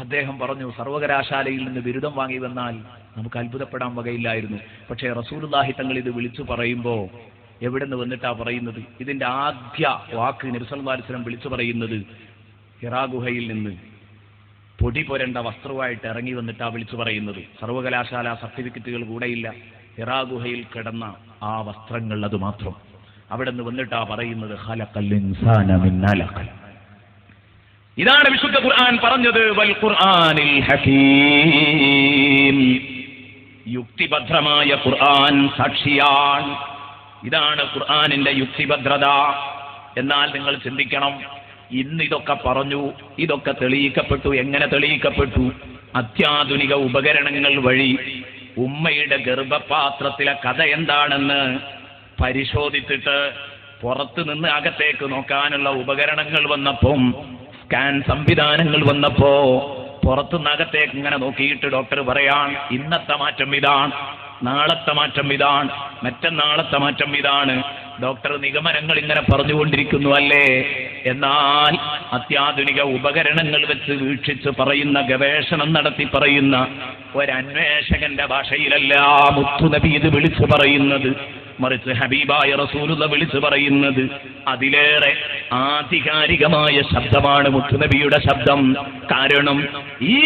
അദ്ദേഹം പറഞ്ഞു, സർവകലാശാലയിൽ നിന്ന് ബിരുദം വാങ്ങി വന്നാൽ നമുക്ക് അത്ഭുതപ്പെടാൻ വകയില്ലായിരുന്നു. പക്ഷേ റസൂലുള്ളാഹി തങ്ങൾ ഇത് വിളിച്ചു പറയുമ്പോൾ എവിടെ നിന്ന് വന്നിട്ടാ പറയുന്നത്? ഇതിന്റെ ആദ്യ വാക്ക് നബി സല്ലല്ലാഹു അലൈഹി വസല്ലം വിളിച്ചു പറയുന്നത് ഹിറാ ഗുഹയിൽ നിന്ന് പൊടി പൊരണ്ട വസ്ത്രവുമായിട്ട് ഇറങ്ങി വന്നിട്ടാ വിളിച്ചു പറയുന്നത്. സർവകലാശാല സർട്ടിഫിക്കറ്റുകൾ കൂടെയില്ല, ഹിറാ ഗുഹയിൽ കിടന്ന ആ വസ്ത്രങ്ങൾ അത് മാത്രം. അവിടെ നിന്ന് വന്നിട്ടാ പറയുന്നത് ഖലഖൽ ഇൻസാന മിൻ അലഖ്. ഇതാണ് വിശുദ്ധ ഖുർആൻ പറഞ്ഞത്, വൽ ഖുർആനിൽ ഹകീം. യുക്തിഭദ്രമായ ഖുർആൻ സാക്ഷിയാണ്. ഇതാണ് ഖുർആനിന്റെ യുക്തിഭദ്രത. എന്നാൽ നിങ്ങൾ ചിന്തിക്കണം, ഇന്ന് ഇതൊക്കെ പറഞ്ഞു, ഇതൊക്കെ തെളിയിക്കപ്പെട്ടു. എങ്ങനെ തെളിയിക്കപ്പെട്ടു? അത്യാധുനിക ഉപകരണങ്ങൾ വഴി ഉമ്മയുടെ ഗർഭപാത്രത്തിലെ കഥ എന്താണെന്ന് പരിശോധിച്ചിട്ട് പുറത്തു നിന്ന് അകത്തേക്ക് നോക്കാനുള്ള ഉപകരണങ്ങൾ വന്നപ്പം, സ്കാൻ സംവിധാനങ്ങൾ വന്നപ്പോ പുറത്തുനിന്ന് അകത്തേക്ക് ഇങ്ങനെ നോക്കിയിട്ട് ഡോക്ടർ പറയാൻ, ഇന്നത്തെ മാറ്റം ഇതാണ്, നാളത്തെ മാറ്റം ഇതാണ്, മറ്റന്നാളത്തെ മാറ്റം ഇതാണ്. ഡോക്ടർ നിഗമനങ്ങൾ ഇങ്ങനെ പറഞ്ഞുകൊണ്ടിരിക്കുന്നു അല്ലേ? എന്നാൽ അത്യാധുനിക ഉപകരണങ്ങൾ വെച്ച് വീക്ഷിച്ച് പറയുന്ന, ഗവേഷണം നടത്തി പറയുന്ന ഒരന്വേഷകന്റെ ഭാഷയിലല്ല മുത്തുനബി ഇത് വിളിച്ചു പറയുന്നത്, മറിച്ച് ഹബീബായ റസൂലുള്ള വിളിച്ചു പറയുന്നത്. അതിലേറെ ആധികാരികമായ ശബ്ദമാണ് മുത്തുനബിയുടെ ശബ്ദം. കാരണം ഈ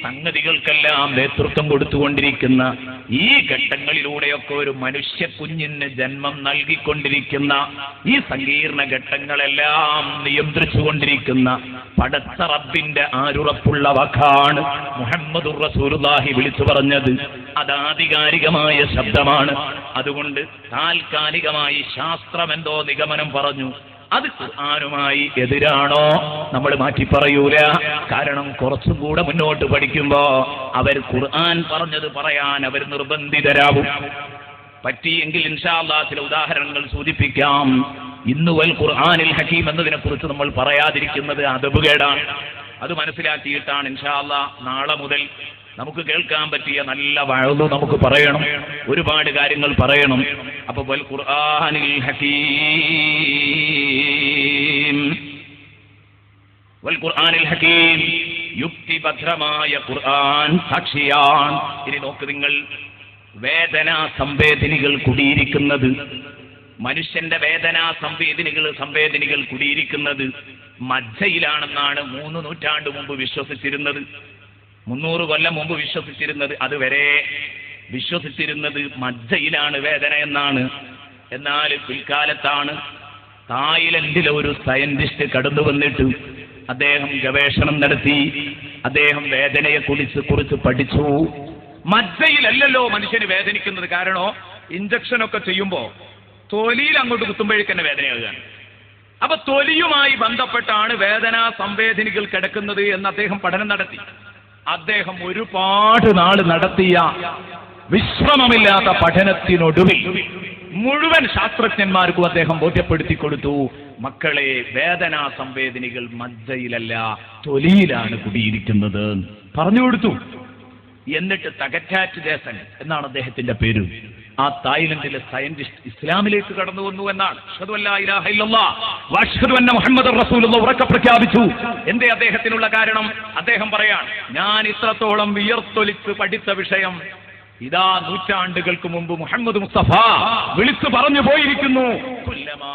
സംഗതികൾക്കെല്ലാം നേതൃത്വം കൊടുത്തുകൊണ്ടിരിക്കുന്ന, ഈ ഘട്ടങ്ങളിലൂടെയൊക്കെ ഒരു മനുഷ്യ കുഞ്ഞിന് ജന്മം നൽകിക്കൊണ്ടിരിക്കുന്ന, ഈ സങ്കീർണ ഘട്ടങ്ങളെല്ലാം നിയന്ത്രിച്ചുകൊണ്ടിരിക്കുന്ന പടച്ച റബ്ബിന്റെ ആരുറപ്പുള്ള വാക്കാണ് മുഹമ്മദുർ റസൂലുള്ളാഹി വിളിച്ചു പറഞ്ഞത്. അത് ആധികാരികമായ ശബ്ദമാണ്. അതുകൊണ്ട് താൽക്കാലികമായി ശാസ്ത്രമെന്തോ നിഗമനം പറഞ്ഞു, അത് ഖുർആനുമായി എതിരാണോ നമ്മൾ മാറ്റി പറയൂല. കാരണം കുറച്ചും കൂടെ മുന്നോട്ട് പഠിക്കുമ്പോ അവർ ഖുർആൻ പറഞ്ഞത് പറയാൻ അവർ നിർബന്ധിതരാകും. പറ്റിയെങ്കിൽ ഇൻഷാ അല്ലാഹ് ചില ഉദാഹരണങ്ങൾ സൂചിപ്പിക്കാം. ഇന്ന് വൽ ഖുർആനിൽ ഹകീം എന്നതിനെ കുറിച്ച് നമ്മൾ പറയാതിരിക്കുന്നത് അദബുകേടാണ്. അത് മനസ്സിലാക്കിയിട്ടാണ് ഇൻഷാ അല്ലാഹ് നാളെ മുതൽ നമുക്ക് കേൾക്കാൻ പറ്റിയ നല്ല വഅദ് നമുക്ക് പറയണം, ഒരുപാട് കാര്യങ്ങൾ പറയണം. അപ്പൊ വൽ ഖുർആനിൽ ഹകീം, വൽ ഖുർആനിൽ ഹകീം, യുക്തിഭദ്രമായ ഖുർആൻ സാക്ഷിയാൻ. ഇനി നോക്ക് നിങ്ങൾ, വേദനാ സംവേദനികൾ കുടിയിരിക്കുന്നത്, മനുഷ്യന്റെ വേദനാ സംവേദനികൾ കുടിയിരിക്കുന്നത് മജ്ജയിലാണെന്നാണ് 3 നൂറ്റാണ്ട് മുമ്പ് വിശ്വസിച്ചിരുന്നത്. 300 കൊല്ലം മുമ്പ് വിശ്വസിച്ചിരുന്നത്, അതുവരെ വിശ്വസിച്ചിരുന്നത് മജ്ജയിലാണ് വേദന എന്നാണ്. എന്നാൽ പിൽക്കാലത്താണ് തായ്ലൻഡിലെ ഒരു സയന്റിസ്റ്റ് കടന്നു വന്നിട്ട് അദ്ദേഹം ഗവേഷണം നടത്തി. അദ്ദേഹം വേദനയെ കുറിച്ച് പഠിച്ചു. മജ്ജയിലല്ലല്ലോ മനുഷ്യന് വേദനിക്കുന്നത്. കാരണം ഇഞ്ചക്ഷനൊക്കെ ചെയ്യുമ്പോ തൊലിയിൽ അങ്ങോട്ട് കുത്തുമ്പോഴേക്കന്നെ വേദനയാകുകയാണ്. അപ്പൊ തൊലിയുമായി ബന്ധപ്പെട്ടാണ് വേദനാ സംവേദനികൾ കിടക്കുന്നത് എന്ന് അദ്ദേഹം പഠനം നടത്തി. അദ്ദേഹം ഒരുപാട് നാൾ നടത്തിയ വിശ്രമമില്ലാത്ത പഠനത്തിനൊടുവിൽ മുഴുവൻ ശാസ്ത്രജ്ഞന്മാർക്കും അദ്ദേഹം ബോധ്യപ്പെടുത്തി കൊടുത്തു, മക്കളെ, വേദനാ സംവേദനികൾ മജ്ജയിലല്ല തൊലിയിലാണ് കുടിയിരിക്കുന്നത് പറഞ്ഞു കൊടുത്തു. എന്നിട്ട് തകറ്റാറ്റ് ദേശൻ എന്നാണ് അദ്ദേഹത്തിന്റെ പേര്. ആ തായ്ലൻഡിലെ സയന്റിസ്റ്റ് ഇസ്ലാമിലേക്ക് കടന്നു വന്നു എന്നാണ്. അഷ്ഹദു അല്ലാ ഇലാഹ ഇല്ലല്ലാഹ് വ അഷ്ഹദു അന്ന മുഹമ്മദർ റസൂലുള്ളാഹ് ഉറക്കെ പ്രഖ്യാപിച്ചു. എന്തേ അദ്ദേഹത്തിനുള്ള കാരണം? അദ്ദേഹം പറയാൻ, ഞാൻ ഇത്രത്തോളം വിയർത്തൊലിച്ച് പഠിച്ച വിഷയം ഇതാ നൂറ്റാണ്ടുകൾക്ക് മുമ്പ് മുഹമ്മദ് മുസ്തഫ വിളിച്ചു പറഞ്ഞു പോയിരിക്കുന്നു. കുല്ലമാ